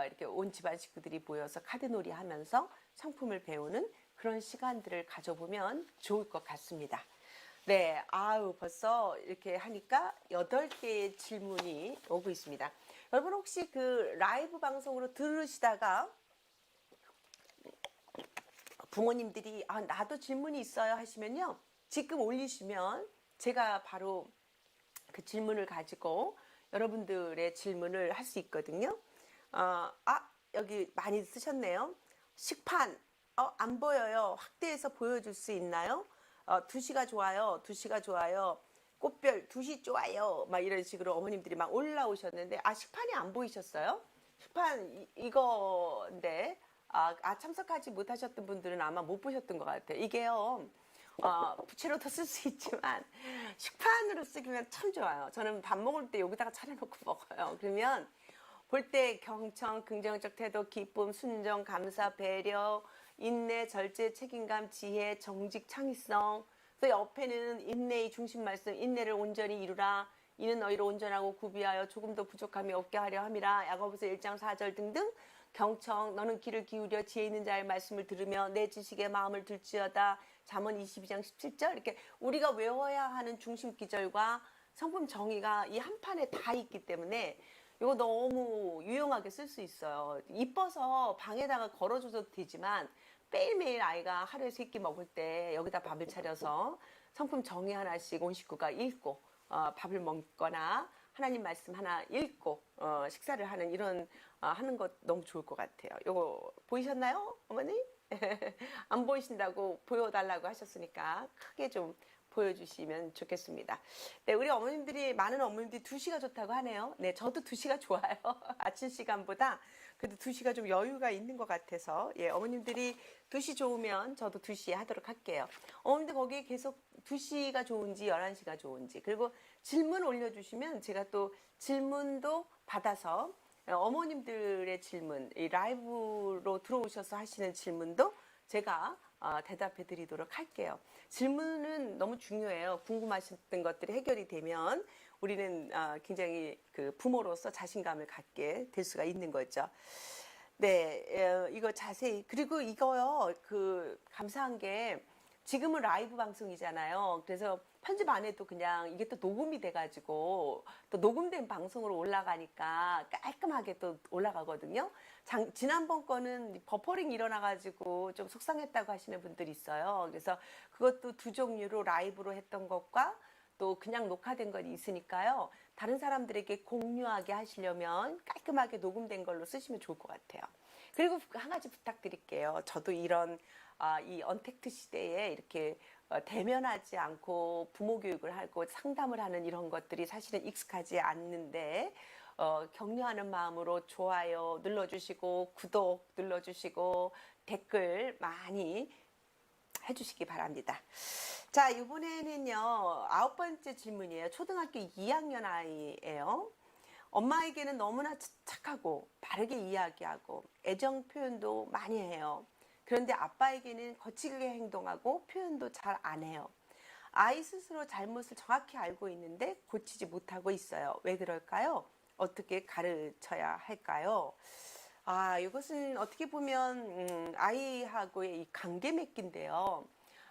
이렇게 온 집안 식구들이 모여서 카드놀이 하면서 성품을 배우는 그런 시간들을 가져보면 좋을 것 같습니다. 네, 벌써 이렇게 하니까 8개의 질문이 오고 있습니다. 여러분 혹시 그 라이브 방송으로 들으시다가 부모님들이 나도 질문이 있어요 하시면요. 지금 올리시면 제가 바로 그 질문을 가지고 여러분들의 질문을 할 수 있거든요. 여기 많이 쓰셨네요. 식판, 안 보여요. 확대해서 보여줄 수 있나요? 2시가 좋아요. 2시가 좋아요. 꽃별 2시 좋아요. 막 이런 식으로 어머님들이 막 올라오셨는데, 식판이 안 보이셨어요? 이거인데 참석하지 못하셨던 분들은 아마 못 보셨던 것 같아요. 이게요. 부채로도 쓸 수 있지만 식판으로 쓰기면 참 좋아요. 저는 밥 먹을 때 여기다가 차려놓고 먹어요. 그러면 볼 때 경청, 긍정적 태도, 기쁨, 순정, 감사, 배려, 인내, 절제, 책임감, 지혜, 정직, 창의성. 또 옆에는 인내의 중심 말씀, 인내를 온전히 이루라. 이는 너희를 온전하고 구비하여 조금 더 부족함이 없게 하려 함이라. 야고보서 1장 4절 등등. 경청, 너는 귀를 기울여 지혜 있는 자의 말씀을 들으며 내 지식에 마음을 둘지어다. 잠언 22장 17절. 이렇게 우리가 외워야 하는 중심 기절과 성품 정의가 이 한 판에 다 있기 때문에 이거 너무 유용하게 쓸 수 있어요. 이뻐서 방에다가 걸어줘도 되지만 매일매일 아이가 하루에 3끼 먹을 때 여기다 밥을 차려서 성품 정의 하나씩 온 식구가 읽고 밥을 먹거나 하나님 말씀 하나 읽고 식사를 하는 이런 하는 것 너무 좋을 것 같아요. 이거 보이셨나요, 어머니? 안 보이신다고 보여달라고 하셨으니까 크게 좀 보여주시면 좋겠습니다. 네, 우리 어머님들이 많은 어머님들이 2시가 좋다고 하네요. 네, 저도 2시가 좋아요. 아침 시간보다 그래도 2시가 좀 여유가 있는 것 같아서 예, 어머님들이 2시 좋으면 저도 2시에 하도록 할게요. 어머님들 거기 계속 2시가 좋은지 11시가 좋은지 그리고 질문 올려주시면 제가 또 질문도 받아서 어머님들의 질문, 이 라이브로 들어오셔서 하시는 질문도 제가 대답해 드리도록 할게요. 질문은 너무 중요해요. 궁금하셨던 것들이 해결이 되면 우리는 굉장히 그 부모로서 자신감을 갖게 될 수가 있는 거죠. 네, 이거 자세히 그리고 이거요. 그 감사한 게 지금은 라이브 방송이잖아요. 그래서 편집 안 해도 그냥 이게 또 녹음이 돼가지고 또 녹음된 방송으로 올라가니까 깔끔하게 또 올라가거든요. 지난번 거는 버퍼링 일어나가지고 좀 속상했다고 하시는 분들이 있어요. 그래서 그것도 2종류로 라이브로 했던 것과 또 그냥 녹화된 건 있으니까요. 다른 사람들에게 공유하게 하시려면 깔끔하게 녹음된 걸로 쓰시면 좋을 것 같아요. 그리고 한 가지 부탁드릴게요. 저도 이런 이 언택트 시대에 이렇게 대면하지 않고 부모 교육을 하고 상담을 하는 이런 것들이 사실은 익숙하지 않는데 격려하는 마음으로 좋아요 눌러주시고 구독 눌러주시고 댓글 많이 해주시기 바랍니다. 자, 이번에는요 9번째 질문이에요. 초등학교 2학년 아이예요. 엄마에게는 너무나 착하고 바르게 이야기하고 애정 표현도 많이 해요. 그런데 아빠에게는 거칠게 행동하고 표현도 잘 안 해요. 아이 스스로 잘못을 정확히 알고 있는데 고치지 못하고 있어요. 왜 그럴까요? 어떻게 가르쳐야 할까요? 이것은 어떻게 보면 아이하고의 이 관계 맺기인데요.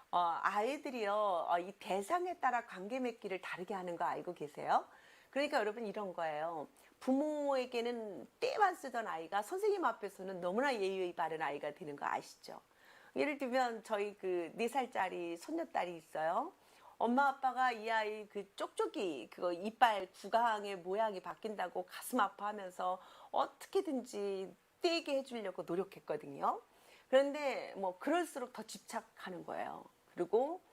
아이들이요, 이 대상에 따라 관계 맺기를 다르게 하는 거 알고 계세요? 그러니까 여러분 이런 거예요. 부모에게는 때만 쓰던 아이가 선생님 앞에서는 너무나 예의 바른 아이가 되는 거 아시죠? 예를 들면 저희 그 4살짜리 손녀딸이 있어요. 엄마 아빠가 이 아이 그 쪽쪽이 그거 이빨 구강의 모양이 바뀐다고 가슴 아파하면서 어떻게든지 떼게 해주려고 노력했거든요. 그런데 뭐 그럴수록 더 집착하는 거예요. 그리고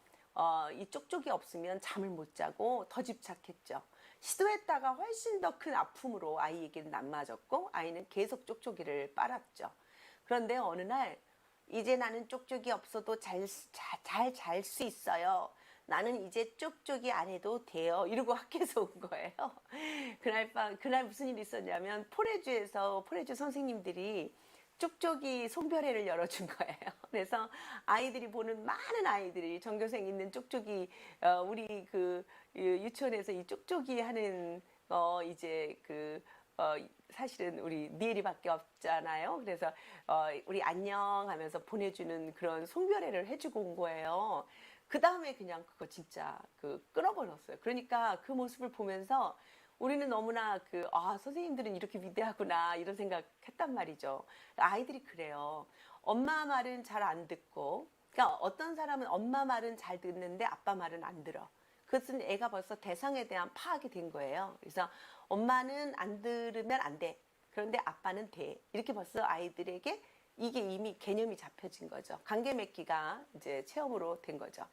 이 쪽쪽이 없으면 잠을 못 자고 더 집착했죠. 시도했다가 훨씬 더 큰 아픔으로 아이에게는 안 맞았고 아이는 계속 쪽쪽이를 빨았죠. 그런데 어느 날 이제 나는 쪽쪽이 없어도 잘 잘 수 있어요. 나는 이제 쪽쪽이 안 해도 돼요. 이러고 학교에서 온 거예요. 그날 무슨 일이 있었냐면 포레주 선생님들이 쪽쪽이 송별회를 열어준 거예요. 그래서 아이들이 보는 많은 아이들이 전교생 있는 쪽쪽이 우리 그 유치원에서 이 쪽쪽이 하는 이제 사실은 우리 니엘이밖에 없잖아요. 그래서 우리 안녕 하면서 보내주는 그런 송별회를 해주고 온 거예요. 그 다음에 그냥 그거 진짜 끊어버렸어요. 그러니까 그 모습을 보면서 우리는 너무나 선생님들은 이렇게 위대하구나 이런 생각했단 말이죠. 아이들이 그래요. 엄마 말은 잘 안 듣고, 그러니까 어떤 사람은 엄마 말은 잘 듣는데 아빠 말은 안 들어. 그것은 애가 벌써 대상에 대한 파악이 된 거예요. 그래서 엄마는 안 들으면 안 돼. 그런데 아빠는 돼. 이렇게 벌써 아이들에게 이게 이미 개념이 잡혀진 거죠. 관계 맺기가 이제 체험으로 된 거죠.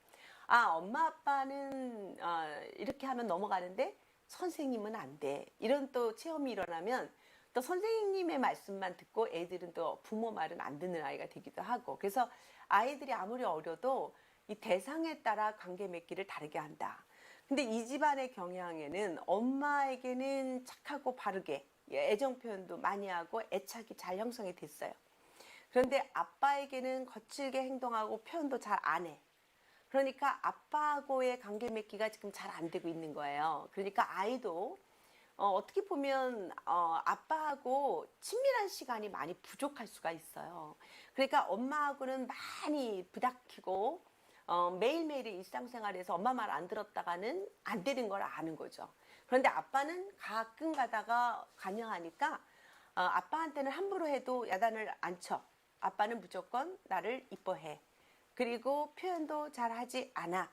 엄마 아빠는 이렇게 하면 넘어가는데 선생님은 안 돼. 이런 또 체험이 일어나면 또 선생님의 말씀만 듣고 애들은 또 부모 말은 안 듣는 아이가 되기도 하고, 그래서 아이들이 아무리 어려도 이 대상에 따라 관계 맺기를 다르게 한다. 근데 이 집안의 경향에는 엄마에게는 착하고 바르게 애정 표현도 많이 하고 애착이 잘 형성이 됐어요. 그런데 아빠에게는 거칠게 행동하고 표현도 잘 안 해. 그러니까 아빠하고의 관계 맺기가 지금 잘 안 되고 있는 거예요. 그러니까 아이도 어떻게 보면 아빠하고 친밀한 시간이 많이 부족할 수가 있어요. 그러니까 엄마하고는 많이 부닥히고 매일매일의 일상생활에서 엄마 말 안 들었다가는 안 되는 걸 아는 거죠. 그런데 아빠는 가끔 가다가 관여하니까 아빠한테는 함부로 해도 야단을 안 쳐. 아빠는 무조건 나를 이뻐해. 그리고 표현도 잘 하지 않아.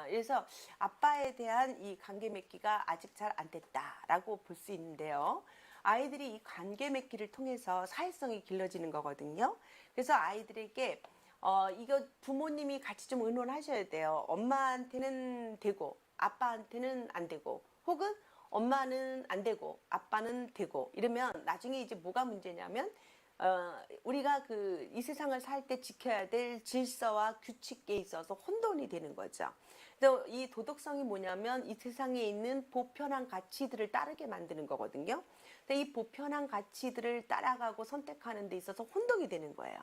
그래서 아빠에 대한 이 관계 맺기가 아직 잘 안 됐다라고 볼 수 있는데요. 아이들이 이 관계 맺기를 통해서 사회성이 길러지는 거거든요. 그래서 아이들에게 이거 부모님이 같이 좀 의논하셔야 돼요. 엄마한테는 되고 아빠한테는 안 되고, 혹은 엄마는 안 되고 아빠는 되고, 이러면 나중에 이제 뭐가 문제냐면 우리가 이 세상을 살 때 지켜야 될 질서와 규칙에 있어서 혼돈이 되는 거죠. 그래서 이 도덕성이 뭐냐면 이 세상에 있는 보편한 가치들을 따르게 만드는 거거든요. 근데 이 보편한 가치들을 따라가고 선택하는 데 있어서 혼동이 되는 거예요.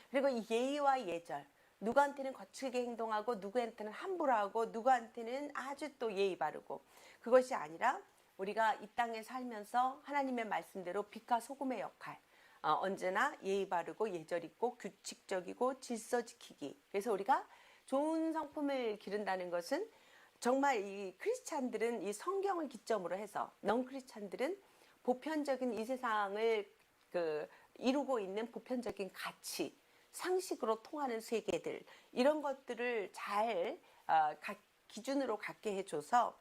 그리고 이 예의와 예절, 누구한테는 거칠게 행동하고 누구한테는 함부로 하고 누구한테는 아주 또 예의 바르고, 그것이 아니라 우리가 이 땅에 살면서 하나님의 말씀대로 빛과 소금의 역할, 언제나 예의 바르고 예절 있고 규칙적이고 질서 지키기. 그래서 우리가 좋은 성품을 기른다는 것은 정말 이 크리스찬들은 이 성경을 기점으로 해서, 넌 크리스찬들은 보편적인 이 세상을 이루고 있는 보편적인 가치, 상식으로 통하는 세계들, 이런 것들을 잘 기준으로 갖게 해줘서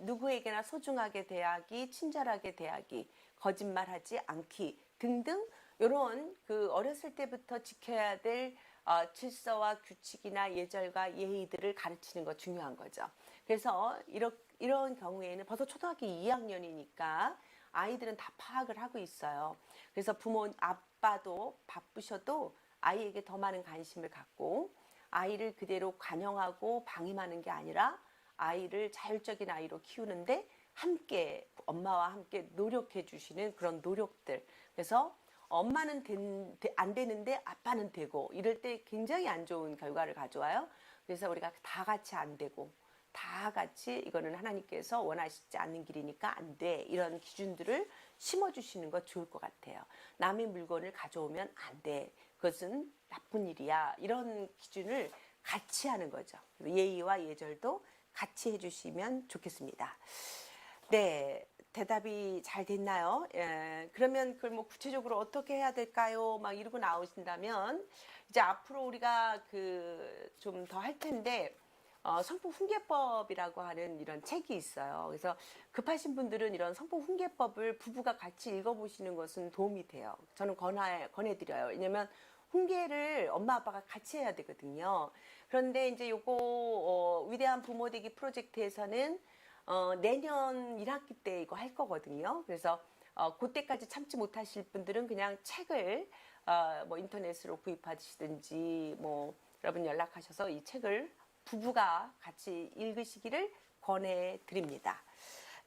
누구에게나 소중하게 대하기, 친절하게 대하기, 거짓말하지 않기 등등, 이런 어렸을 때부터 지켜야 될 질서와 규칙이나 예절과 예의들을 가르치는 거 중요한 거죠. 그래서 이런 경우에는 벌써 초등학교 2학년이니까 아이들은 다 파악을 하고 있어요. 그래서 아빠도 바쁘셔도 아이에게 더 많은 관심을 갖고 아이를 그대로 관용하고 방임하는 게 아니라 아이를 자율적인 아이로 키우는데 함께, 엄마와 함께 노력해 주시는 그런 노력들. 그래서 엄마는 안 되는데 아빠는 되고, 이럴 때 굉장히 안 좋은 결과를 가져와요. 그래서 우리가 다 같이 안 되고, 다 같이 이거는 하나님께서 원하시지 않는 길이니까 안 돼, 이런 기준들을 심어주시는 거 좋을 것 같아요. 남의 물건을 가져오면 안 돼, 그것은 나쁜 일이야, 이런 기준을 같이 하는 거죠. 예의와 예절도 같이 해주시면 좋겠습니다. 네, 대답이 잘 됐나요? 예, 그러면 그걸 뭐 구체적으로 어떻게 해야 될까요? 막 이러고 나오신다면 이제 앞으로 우리가 좀 더 할 텐데, 성품 훈계법이라고 하는 이런 책이 있어요. 그래서 급하신 분들은 이런 성품 훈계법을 부부가 같이 읽어보시는 것은 도움이 돼요. 저는 권해드려요. 왜냐면 훈계를 엄마 아빠가 같이 해야 되거든요. 그런데 이제 요거 위대한 부모 되기 프로젝트에서는 내년 1학기 때 이거 할 거거든요. 그래서 그때까지 참지 못하실 분들은 그냥 책을 뭐 인터넷으로 구입하시든지 뭐 여러분 연락하셔서 이 책을 부부가 같이 읽으시기를 권해드립니다.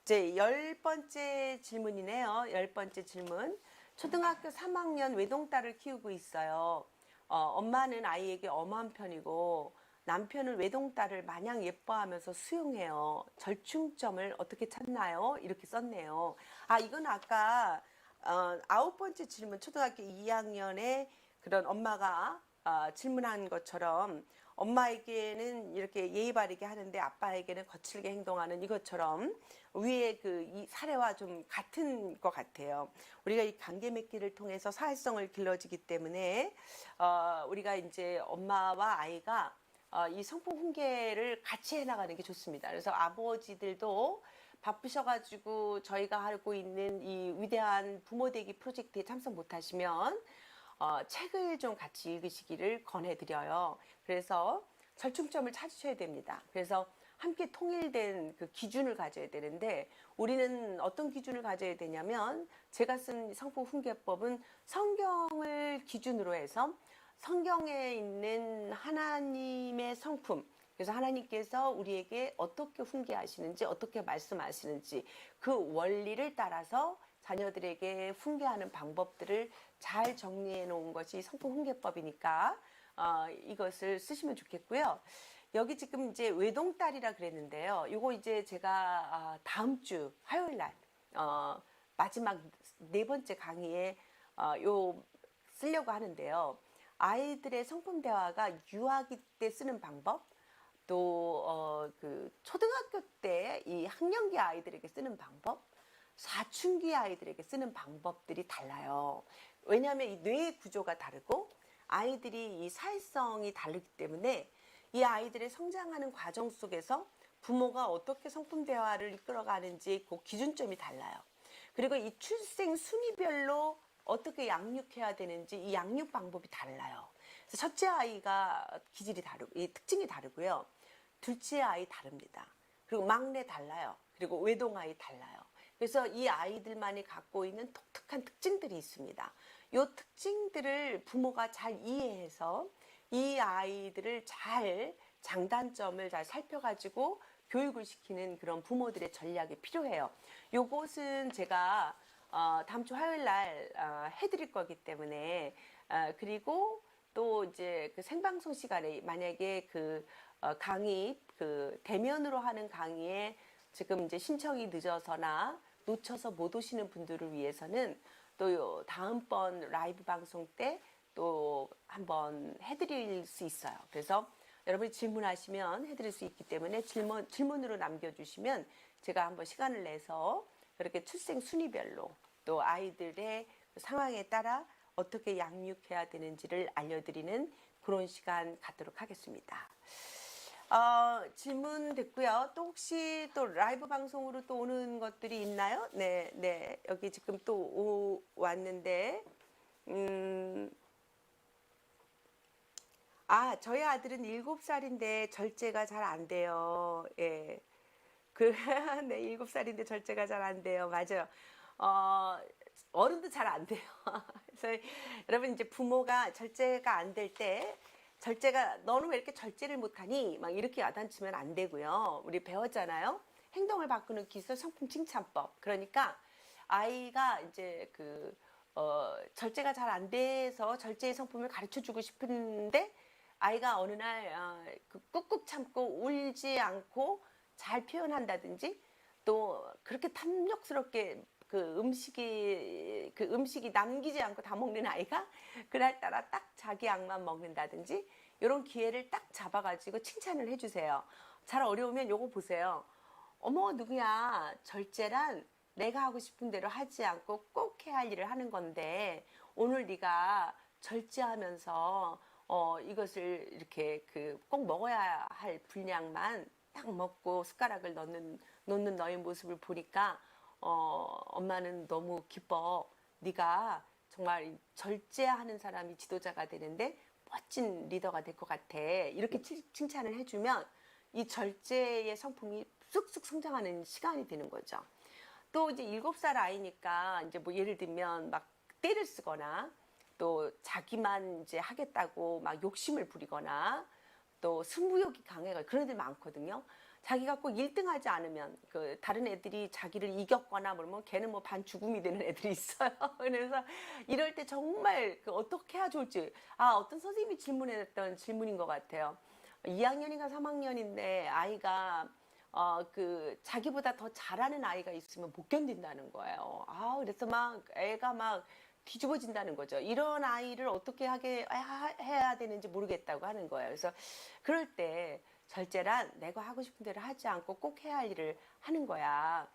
이제 10번째 질문이네요. 10번째 질문. 초등학교 3학년 외동딸을 키우고 있어요. 엄마는 아이에게 엄한 편이고 남편은 외동딸을 마냥 예뻐하면서 수용해요. 절충점을 어떻게 찾나요? 이렇게 썼네요. 이건 아까 9번째 질문, 초등학교 2학년에 그런 엄마가 질문한 것처럼 엄마에게는 이렇게 예의 바르게 하는데 아빠에게는 거칠게 행동하는 이것처럼 위에 이 사례와 좀 같은 것 같아요. 우리가 이 관계 맺기를 통해서 사회성을 길러지기 때문에 우리가 이제 엄마와 아이가 이 성품 훈계를 같이 해나가는 게 좋습니다. 그래서 아버지들도 바쁘셔가지고 저희가 하고 있는 이 위대한 부모되기 프로젝트에 참석 못하시면 책을 좀 같이 읽으시기를 권해드려요. 그래서 절충점을 찾으셔야 됩니다. 그래서 함께 통일된 그 기준을 가져야 되는데 우리는 어떤 기준을 가져야 되냐면 제가 쓴 성품 훈계법은 성경을 기준으로 해서 성경에 있는 하나님의 성품, 그래서 하나님께서 우리에게 어떻게 훈계하시는지 어떻게 말씀하시는지 그 원리를 따라서 자녀들에게 훈계하는 방법들을 잘 정리해 놓은 것이 성품 훈계법이니까 이것을 쓰시면 좋겠고요. 여기 지금 이제 외동딸이라 그랬는데요. 이거 이제 제가 다음 주 화요일 날 마지막 네 번째 강의에 요 쓰려고 하는데요. 아이들의 성품 대화가 유아기 때 쓰는 방법, 또 그 초등학교 때 이 학년기 아이들에게 쓰는 방법, 사춘기 아이들에게 쓰는 방법들이 달라요. 왜냐하면 이 뇌의 구조가 다르고 아이들이 이 사회성이 다르기 때문에 이 아이들의 성장하는 과정 속에서 부모가 어떻게 성품 대화를 이끌어가는지 그 기준점이 달라요. 그리고 이 출생 순위별로 어떻게 양육해야 되는지 이 양육 방법이 달라요. 그래서 첫째 아이가 기질이 다르고 이 특징이 다르고요. 둘째 아이 다릅니다. 그리고 막내 달라요. 그리고 외동 아이 달라요. 그래서 이 아이들만이 갖고 있는 독특한 특징들이 있습니다. 이 특징들을 부모가 잘 이해해서 이 아이들을 잘 장단점을 잘 살펴가지고 교육을 시키는 그런 부모들의 전략이 필요해요. 요것은 제가 다음 주 화요일 날 해드릴 거기 때문에 그리고 또 이제 그 생방송 시간에 만약에 그 강의 그 대면으로 하는 강의에 지금 이제 신청이 늦어서나 놓쳐서 못 오시는 분들을 위해서는 또 다음번 라이브 방송 때 또 한번 해드릴 수 있어요. 그래서 여러분이 질문하시면 해드릴 수 있기 때문에 질문으로 남겨주시면 제가 한번 시간을 내서 그렇게 출생 순위별로 또 아이들의 상황에 따라 어떻게 양육해야 되는지를 알려드리는 그런 시간 갖도록 하겠습니다. 질문 됐고요. 또 혹시 또 라이브 방송으로 또 오는 것들이 있나요? 네. 여기 지금 또 왔는데, 저희 아들은 7살인데 절제가 잘 안 돼요. 예. 네, 7살인데 절제가 잘 안 돼요. 맞아요. 어른도 잘 안 돼요. 그래서 여러분 이제 부모가 절제가 안 될 때, 절제가 너는 왜 이렇게 절제를 못하니? 막 이렇게 야단치면 안 되고요. 우리 배웠잖아요. 행동을 바꾸는 기술 성품 칭찬법. 그러니까 아이가 이제 절제가 잘 안 돼서 절제의 성품을 가르쳐 주고 싶은데 아이가 어느 날 꾹꾹 참고 울지 않고 잘 표현한다든지 또 그렇게 탐욕스럽게 그 음식이 남기지 않고 다 먹는 아이가 그날따라 딱 자기 약만 먹는다든지 이런 기회를 딱 잡아가지고 칭찬을 해주세요. 잘 어려우면 요거 보세요. 어머 누구야, 절제란 내가 하고 싶은 대로 하지 않고 꼭 해야 할 일을 하는 건데 오늘 네가 절제하면서 이것을 이렇게 꼭 먹어야 할 분량만 딱 먹고 숟가락을 놓는 너의 모습을 보니까 엄마는 너무 기뻐. 네가 정말 절제하는 사람이 지도자가 되는데 멋진 리더가 될 것 같아. 이렇게 칭찬을 해주면 이 절제의 성품이 쑥쑥 성장하는 시간이 되는 거죠. 또 이제 7살 아이니까 이제 뭐 예를 들면 막 떼를 쓰거나 또 자기만 이제 하겠다고 막 욕심을 부리거나 또 승부욕이 강해가 그런 애들 많거든요. 자기가 꼭 1등 하지 않으면 다른 애들이 자기를 이겼거나 그러면 걔는 뭐 반 죽음이 되는 애들이 있어요. 그래서 이럴 때 정말 어떻게 해야 좋을지 어떤 선생님이 질문했던 질문인 것 같아요. 2학년인가 3학년인데 아이가 자기보다 더 잘하는 아이가 있으면 못 견딘다는 거예요. 그래서 막 애가 막 뒤집어진다는 거죠. 이런 아이를 어떻게 해야 되는지 모르겠다고 하는 거예요. 그래서 그럴 때 절제란 내가 하고 싶은 대로 하지 않고 꼭 해야 할 일을 하는 거야.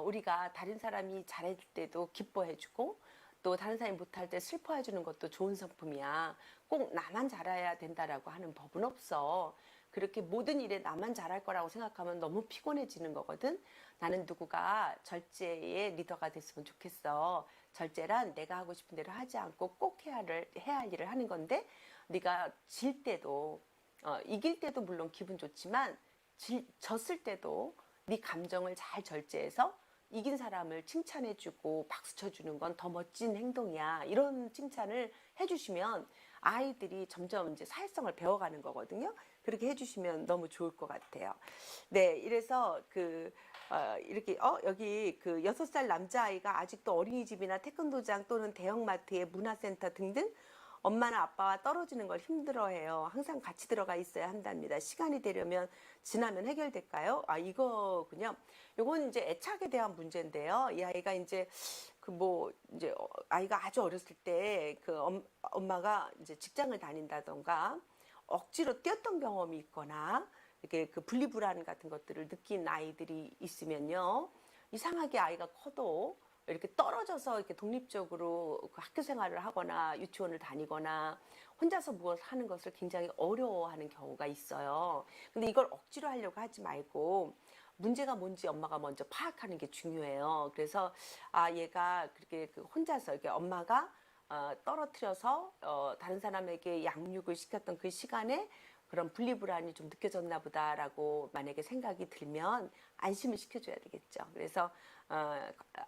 우리가 다른 사람이 잘할 때도 기뻐해주고 또 다른 사람이 못할 때 슬퍼해주는 것도 좋은 성품이야. 꼭 나만 잘해야 된다라고 하는 법은 없어. 그렇게 모든 일에 나만 잘할 거라고 생각하면 너무 피곤해지는 거거든. 나는 누구가 절제의 리더가 됐으면 좋겠어. 절제란 내가 하고 싶은 대로 하지 않고 꼭 해야 할 일을 하는 건데 네가 질 때도 이길 때도 물론 기분 좋지만 졌을 때도 네 감정을 잘 절제해서 이긴 사람을 칭찬해주고 박수 쳐주는 건 더 멋진 행동이야. 이런 칭찬을 해주시면 아이들이 점점 이제 사회성을 배워가는 거거든요. 그렇게 해주시면 너무 좋을 것 같아요. 네, 이래서 이렇게 여기 그 6살 남자아이가 아직도 어린이집이나 태권도장 또는 대형마트의 문화센터 등등 엄마나 아빠와 떨어지는 걸 힘들어해요. 항상 같이 들어가 있어야 한답니다. 시간이 되려면 지나면 해결될까요? 아, 이거군요. 요건 이제 애착에 대한 문제인데요. 이 아이가 이제 이제 아이가 아주 어렸을 때 엄마가 이제 직장을 다닌다던가 억지로 띄었던 경험이 있거나 이렇게 그 분리불안 같은 것들을 느낀 아이들이 있으면요. 이상하게 아이가 커도 이렇게 떨어져서 이렇게 독립적으로 그 학교 생활을 하거나 유치원을 다니거나 혼자서 무엇을 하는 것을 굉장히 어려워하는 경우가 있어요. 근데 이걸 억지로 하려고 하지 말고 문제가 뭔지 엄마가 먼저 파악하는 게 중요해요. 그래서 얘가 그렇게 혼자서 이렇게 엄마가 떨어뜨려서 다른 사람에게 양육을 시켰던 그 시간에 그런 분리불안이 좀 느껴졌나 보다라고 만약에 생각이 들면 안심을 시켜줘야 되겠죠. 그래서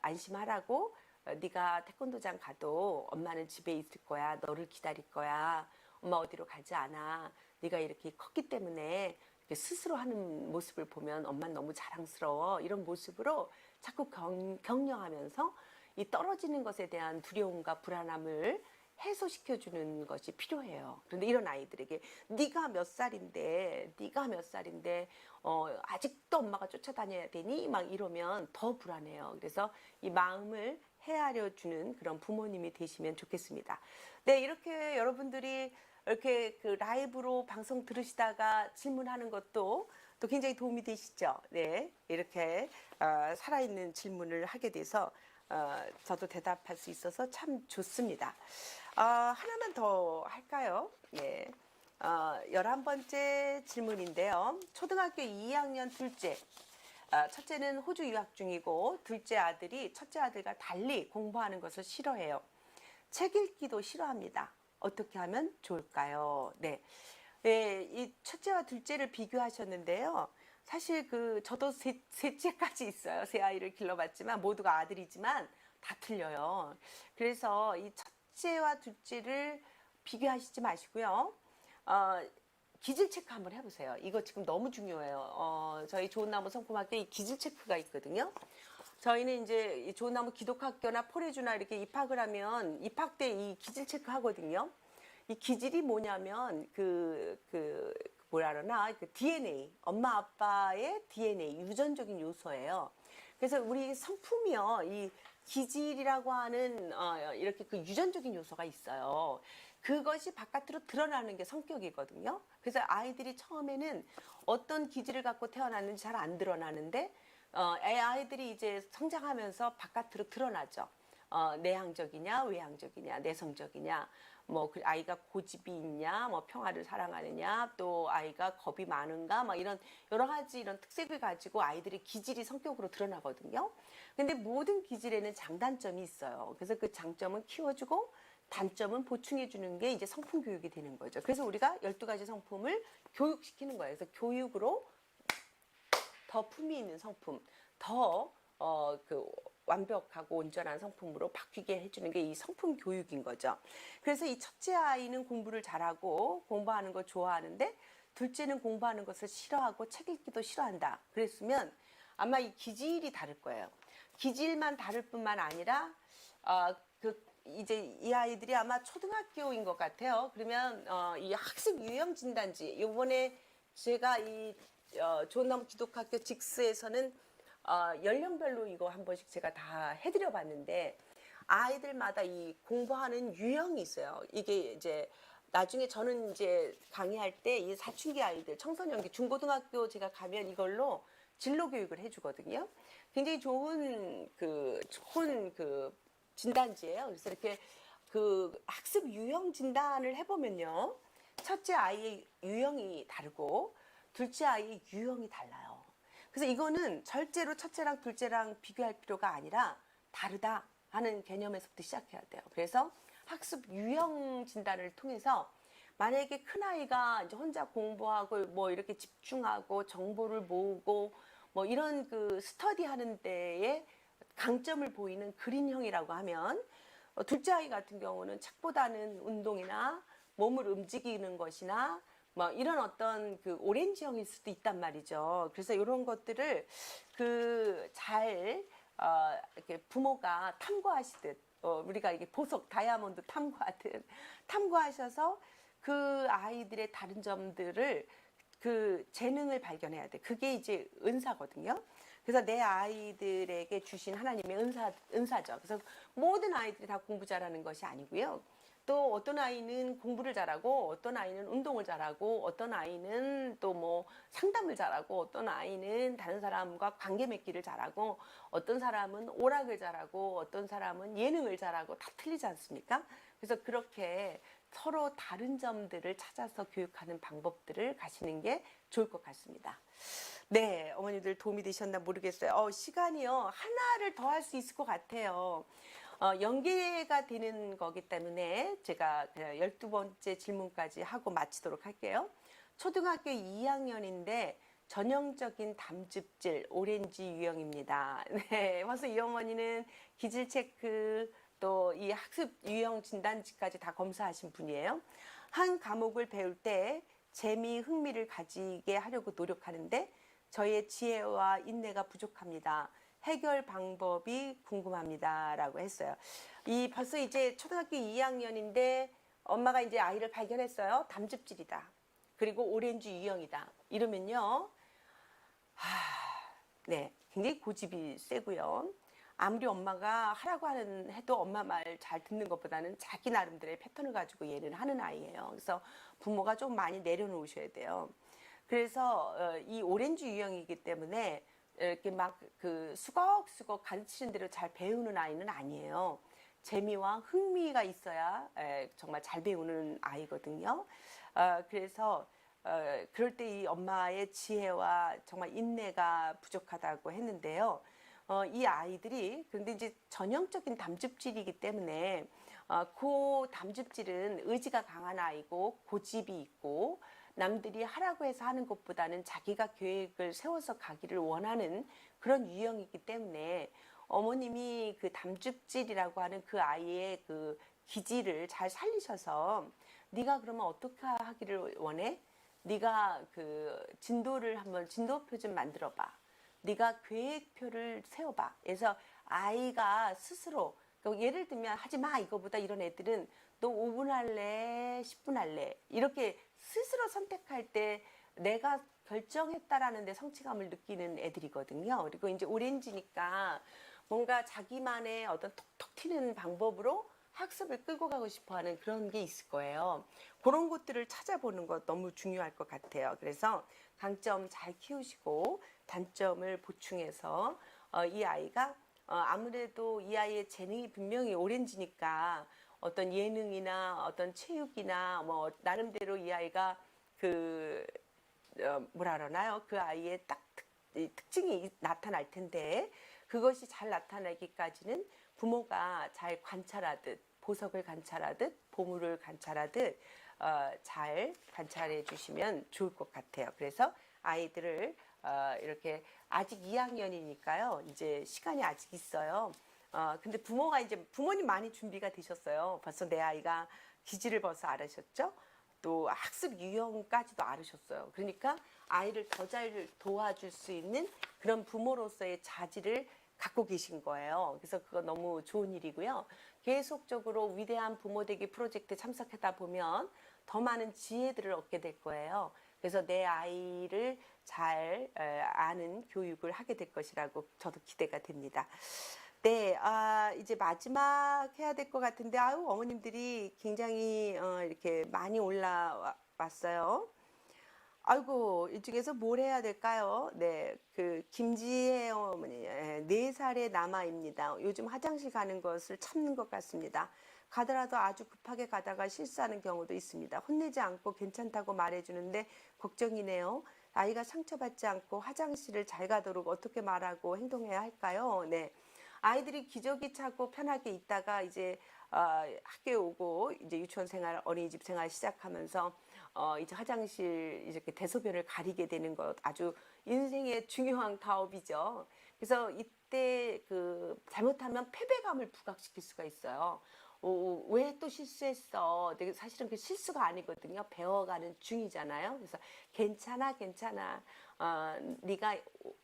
안심하라고 네가 태권도장 가도 엄마는 집에 있을 거야. 너를 기다릴 거야. 엄마 어디로 가지 않아. 네가 이렇게 컸기 때문에 이렇게 스스로 하는 모습을 보면 엄마는 너무 자랑스러워. 이런 모습으로 자꾸 격려하면서 이 떨어지는 것에 대한 두려움과 불안함을 해소시켜주는 것이 필요해요. 그런데 이런 아이들에게 네가 몇 살인데 아직도 엄마가 쫓아다녀야 되니? 막 이러면 더 불안해요. 그래서 이 마음을 헤아려 주는 그런 부모님이 되시면 좋겠습니다. 네, 이렇게 여러분들이 이렇게 그 라이브로 방송 들으시다가 질문하는 것도 또 굉장히 도움이 되시죠. 네, 이렇게 살아있는 질문을 하게 돼서 저도 대답할 수 있어서 참 좋습니다. 하나만 더 할까요? 네. 11번째 질문인데요. 초등학교 2학년 둘째. 첫째는 호주 유학 중이고 둘째 아들이 첫째 아들과 달리 공부하는 것을 싫어해요. 책 읽기도 싫어합니다. 어떻게 하면 좋을까요? 네. 네, 이 첫째와 둘째를 비교하셨는데요. 사실 저도 셋째까지 있어요. 세 아이를 길러봤지만 모두가 아들이지만 다 틀려요. 그래서 이 첫째와 둘째를 비교하시지 마시고요. 기질 체크 한번 해보세요. 이거 지금 너무 중요해요. 저희 좋은나무 성품학교에 기질 체크가 있거든요. 저희는 이제 이 좋은나무 기독학교나 포레주나 이렇게 입학을 하면 입학 때 이 기질 체크 하거든요. 이 기질이 뭐냐면 뭐라 그러나 그 DNA, 엄마 아빠의 DNA, 유전적인 요소예요. 그래서 우리 성품이요, 이 기질이라고 하는 이렇게 그 유전적인 요소가 있어요. 그것이 바깥으로 드러나는 게 성격이거든요. 그래서 아이들이 처음에는 어떤 기질을 갖고 태어났는지 잘 안 드러나는데 아이들이 이제 성장하면서 바깥으로 드러나죠. 내향적이냐, 외향적이냐, 내성적이냐, 아이가 고집이 있냐, 평화를 사랑하느냐, 또 아이가 겁이 많은가, 이런 여러 가지 이런 특색을 가지고 아이들의 기질이 성격으로 드러나거든요. 근데 모든 기질에는 장단점이 있어요. 그래서 그 장점은 키워주고 단점은 보충해주는 게 이제 성품 교육이 되는 거죠. 그래서 우리가 12가지 성품을 교육시키는 거예요. 그래서 교육으로 더 품위 있는 성품, 더 완벽하고 온전한 성품으로 바뀌게 해주는 게 이 성품 교육인 거죠. 그래서 이 첫째 아이는 공부를 잘하고 공부하는 거 좋아하는데 둘째는 공부하는 것을 싫어하고 책 읽기도 싫어한다. 그랬으면 아마 이 기질이 다를 거예요. 기질만 다를 뿐만 아니라 이제 이 아이들이 아마 초등학교인 것 같아요. 그러면 이 학습 유형 진단지 이번에 제가 이 좋은나무 기독학교 직스에서는 연령별로 이거 한 번씩 제가 다 해드려 봤는데 아이들마다 이 공부하는 유형이 있어요. 이게 이제 나중에 저는 이제 강의할 때 이 사춘기 아이들, 청소년기, 중고등학교 제가 가면 이걸로 진로 교육을 해주거든요. 굉장히 좋은 진단지예요. 그래서 이렇게 학습 유형 진단을 해보면요. 첫째 아이의 유형이 다르고 둘째 아이의 유형이 달라요. 그래서 이거는 절대로 첫째랑 둘째랑 비교할 필요가 아니라 다르다 하는 개념에서부터 시작해야 돼요. 그래서 학습 유형 진단을 통해서 만약에 큰아이가 이제 혼자 공부하고 뭐 이렇게 집중하고 정보를 모으고 뭐 이런 그 스터디 하는 데에 강점을 보이는 그린형이라고 하면, 둘째 아이 같은 경우는 책보다는 운동이나 몸을 움직이는 것이나 뭐 이런 어떤 그 오렌지형일 수도 있단 말이죠. 그래서 이런 것들을 이렇게 부모가 탐구하시듯, 우리가 이게 보석 다이아몬드 탐구하듯 탐구하셔서 그 아이들의 다른 점들을, 그 재능을 발견해야 돼. 그게 이제 은사거든요. 그래서 내 아이들에게 주신 하나님의 은사죠. 그래서 모든 아이들이 다 공부 잘하는 것이 아니고요. 또 어떤 아이는 공부를 잘하고, 어떤 아이는 운동을 잘하고, 어떤 아이는 또 뭐 상담을 잘하고, 어떤 아이는 다른 사람과 관계 맺기를 잘하고, 어떤 사람은 오락을 잘하고, 어떤 사람은 예능을 잘하고, 다 틀리지 않습니까? 그래서 그렇게 서로 다른 점들을 찾아서 교육하는 방법들을 가시는 게 좋을 것 같습니다. 네, 어머니들 도움이 되셨나 모르겠어요. 시간이요. 하나를 더 할 수 있을 것 같아요. 연계가 되는 거기 때문에 제가 12번째 질문까지 하고 마치도록 할게요. 초등학교 2학년인데 전형적인 담즙질 오렌지 유형입니다. 네, 벌써 이 어머니는 기질 체크 또 이 학습 유형 진단지까지 다 검사하신 분이에요. 한 과목을 배울 때 재미, 흥미를 가지게 하려고 노력하는데 저의 지혜와 인내가 부족합니다. 해결 방법이 궁금합니다. 라고 했어요. 벌써 이제 초등학교 2학년인데 엄마가 이제 아이를 발견했어요. 담즙질이다. 그리고 오렌지 유형이다. 이러면요. 네, 굉장히 고집이 세고요. 아무리 엄마가 하라고 해도 엄마 말 잘 듣는 것보다는 자기 나름대로의 패턴을 가지고 얘는 하는 아이예요. 그래서 부모가 좀 많이 내려놓으셔야 돼요. 그래서 이 오렌지 유형이기 때문에 이렇게 막 그 수걱수걱 가르치는 대로 잘 배우는 아이는 아니에요. 재미와 흥미가 있어야 정말 잘 배우는 아이거든요. 그래서 그럴 때 이 엄마의 지혜와 정말 인내가 부족하다고 했는데요. 이 아이들이 그런데 이제 전형적인 담즙질이기 때문에 그 담즙질은 의지가 강한 아이고 고집이 있고 남들이 하라고 해서 하는 것보다는 자기가 계획을 세워서 가기를 원하는 그런 유형이기 때문에 어머님이 그 담즙질이라고 하는 그 아이의 그 기질을 잘 살리셔서 네가 그러면 어떻게 하기를 원해? 네가 그 진도를 한번 진도표 좀 만들어 봐. 네가 계획표를 세워봐. 그래서 아이가 스스로, 예를 들면 하지 마 이거보다 이런 애들은 너 5분 할래 10분 할래 이렇게 스스로 선택할 때 내가 결정했다라는 데 성취감을 느끼는 애들이거든요. 그리고 이제 오렌지니까 뭔가 자기만의 어떤 톡톡 튀는 방법으로 학습을 끌고 가고 싶어 하는 그런 게 있을 거예요. 그런 것들을 찾아보는 것 너무 중요할 것 같아요. 그래서 강점 잘 키우시고 단점을 보충해서 이 아이가 아무래도 이 아이의 재능이 분명히 오렌지니까 어떤 예능이나 어떤 체육이나 뭐 나름대로 이 아이가 그 뭐라 그러나요? 그 아이의 딱 특징이 나타날 텐데 그것이 잘 나타나기까지는 부모가 잘 관찰하듯 보석을 관찰하듯 보물을 관찰하듯 잘 관찰해 주시면 좋을 것 같아요. 그래서 아이들을 이렇게 아직 2학년이니까요. 이제 시간이 아직 있어요. 근데 부모가 이제 부모님 많이 준비가 되셨어요. 벌써 내 아이가 기질을 벌써 알으셨죠? 또 학습 유형까지도 알으셨어요. 그러니까 아이를 더 잘 도와줄 수 있는 그런 부모로서의 자질을 갖고 계신 거예요. 그래서 그거 너무 좋은 일이고요. 계속적으로 위대한 부모 되기 프로젝트에 참석하다 보면 더 많은 지혜들을 얻게 될 거예요. 그래서 내 아이를 잘 아는 교육을 하게 될 것이라고 저도 기대가 됩니다. 네, 이제 마지막 해야 될 것 같은데, 어머님들이 굉장히 이렇게 많이 올라왔어요. 아이고, 이 중에서 뭘 해야 될까요? 네, 그 김지혜 어머니, 4살의 남아입니다. 요즘 화장실 가는 것을 참는 것 같습니다. 가더라도 아주 급하게 가다가 실수하는 경우도 있습니다. 혼내지 않고 괜찮다고 말해주는데 걱정이네요. 아이가 상처받지 않고 화장실을 잘 가도록 어떻게 말하고 행동해야 할까요? 네. 아이들이 기저귀 차고 편하게 있다가 이제 학교에 오고 이제 유치원 생활, 어린이집 생활 시작하면서 이제 화장실 이렇게 대소변을 가리게 되는 것 아주 인생의 중요한 가업이죠. 그래서 이때 그 잘못하면 패배감을 부각시킬 수가 있어요. 왜 또 실수했어? 근데 사실은 그 실수가 아니거든요. 배워가는 중이잖아요. 그래서 괜찮아, 괜찮아. 네가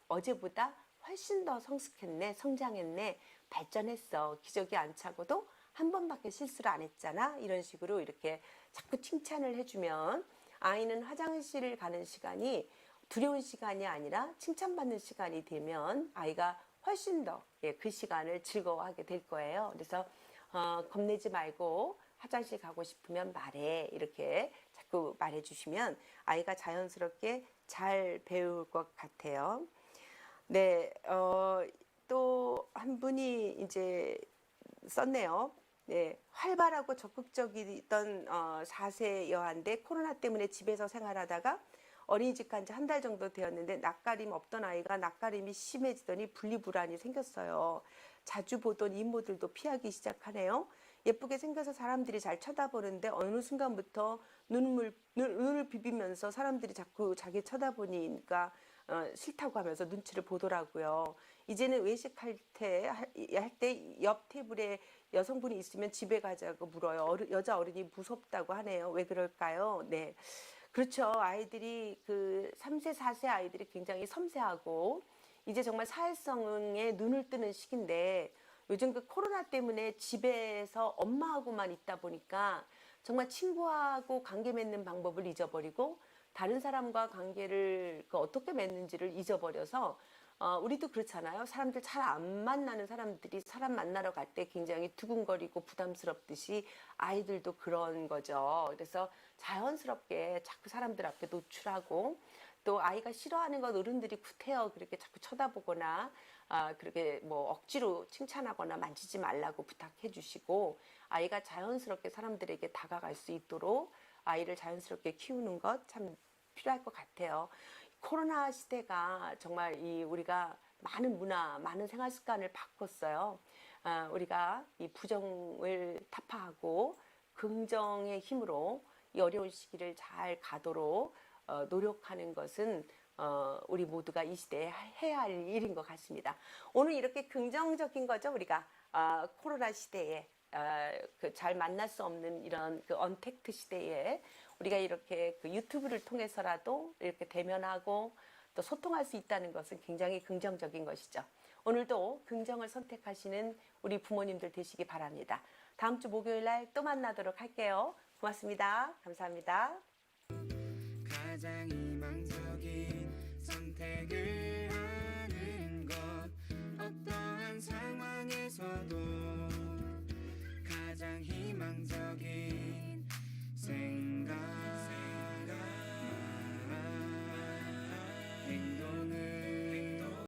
어제보다 훨씬 더 성숙했네, 성장했네, 발전했어. 기저귀 안 차고도 한 번밖에 실수를 안 했잖아. 이런 식으로 이렇게 자꾸 칭찬을 해주면 아이는 화장실을 가는 시간이 두려운 시간이 아니라 칭찬받는 시간이 되면 아이가 훨씬 더 그 시간을 즐거워하게 될 거예요. 그래서 겁내지 말고 화장실 가고 싶으면 말해. 이렇게 자꾸 말해 주시면 아이가 자연스럽게 잘 배울 것 같아요. 네, 또 한 분이 이제 썼네요. 네, 활발하고 적극적이던 4세 여아인데 코로나 때문에 집에서 생활하다가 어린이집 간 지 한 달 정도 되었는데 낯가림 없던 아이가 낯가림이 심해지더니 분리불안이 생겼어요. 자주 보던 이모들도 피하기 시작하네요. 예쁘게 생겨서 사람들이 잘 쳐다보는데 어느 순간부터 눈을 비비면서 사람들이 자꾸 자기 쳐다보니까 싫다고 하면서 눈치를 보더라고요. 이제는 외식할 때 옆 테이블에 여성분이 있으면 집에 가자고 물어요. 여자 어른이 무섭다고 하네요. 왜 그럴까요? 네. 그렇죠. 아이들이 그 3세, 4세 아이들이 굉장히 섬세하고 이제 정말 사회성에 눈을 뜨는 시기인데 요즘 그 코로나 때문에 집에서 엄마하고만 있다 보니까 정말 친구하고 관계 맺는 방법을 잊어버리고 다른 사람과 관계를 어떻게 맺는지를 잊어버려서 우리도 그렇잖아요. 사람들 잘 안 만나는 사람들이 사람 만나러 갈 때 굉장히 두근거리고 부담스럽듯이 아이들도 그런 거죠. 그래서 자연스럽게 자꾸 사람들 앞에 노출하고 또 아이가 싫어하는 건 어른들이 구태여 그렇게 자꾸 쳐다보거나 그렇게 뭐 억지로 칭찬하거나 만지지 말라고 부탁해 주시고 아이가 자연스럽게 사람들에게 다가갈 수 있도록 아이를 자연스럽게 키우는 것 참 필요할 것 같아요. 코로나 시대가 정말 우리가 많은 문화, 많은 생활 습관을 바꿨어요. 우리가 이 부정을 타파하고 긍정의 힘으로 이 어려운 시기를 잘 가도록 노력하는 것은 우리 모두가 이 시대에 해야 할 일인 것 같습니다. 오늘 이렇게 긍정적인 거죠. 우리가 코로나 시대에 잘 만날 수 없는 이런 그 언택트 시대에 우리가 이렇게 그 유튜브를 통해서라도 이렇게 대면하고 또 소통할 수 있다는 것은 굉장히 긍정적인 것이죠. 오늘도 긍정을 선택하시는 우리 부모님들 되시기 바랍니다. 다음 주 목요일 날 또 만나도록 할게요. 고맙습니다. 감사합니다. 가장 희망적인 선택을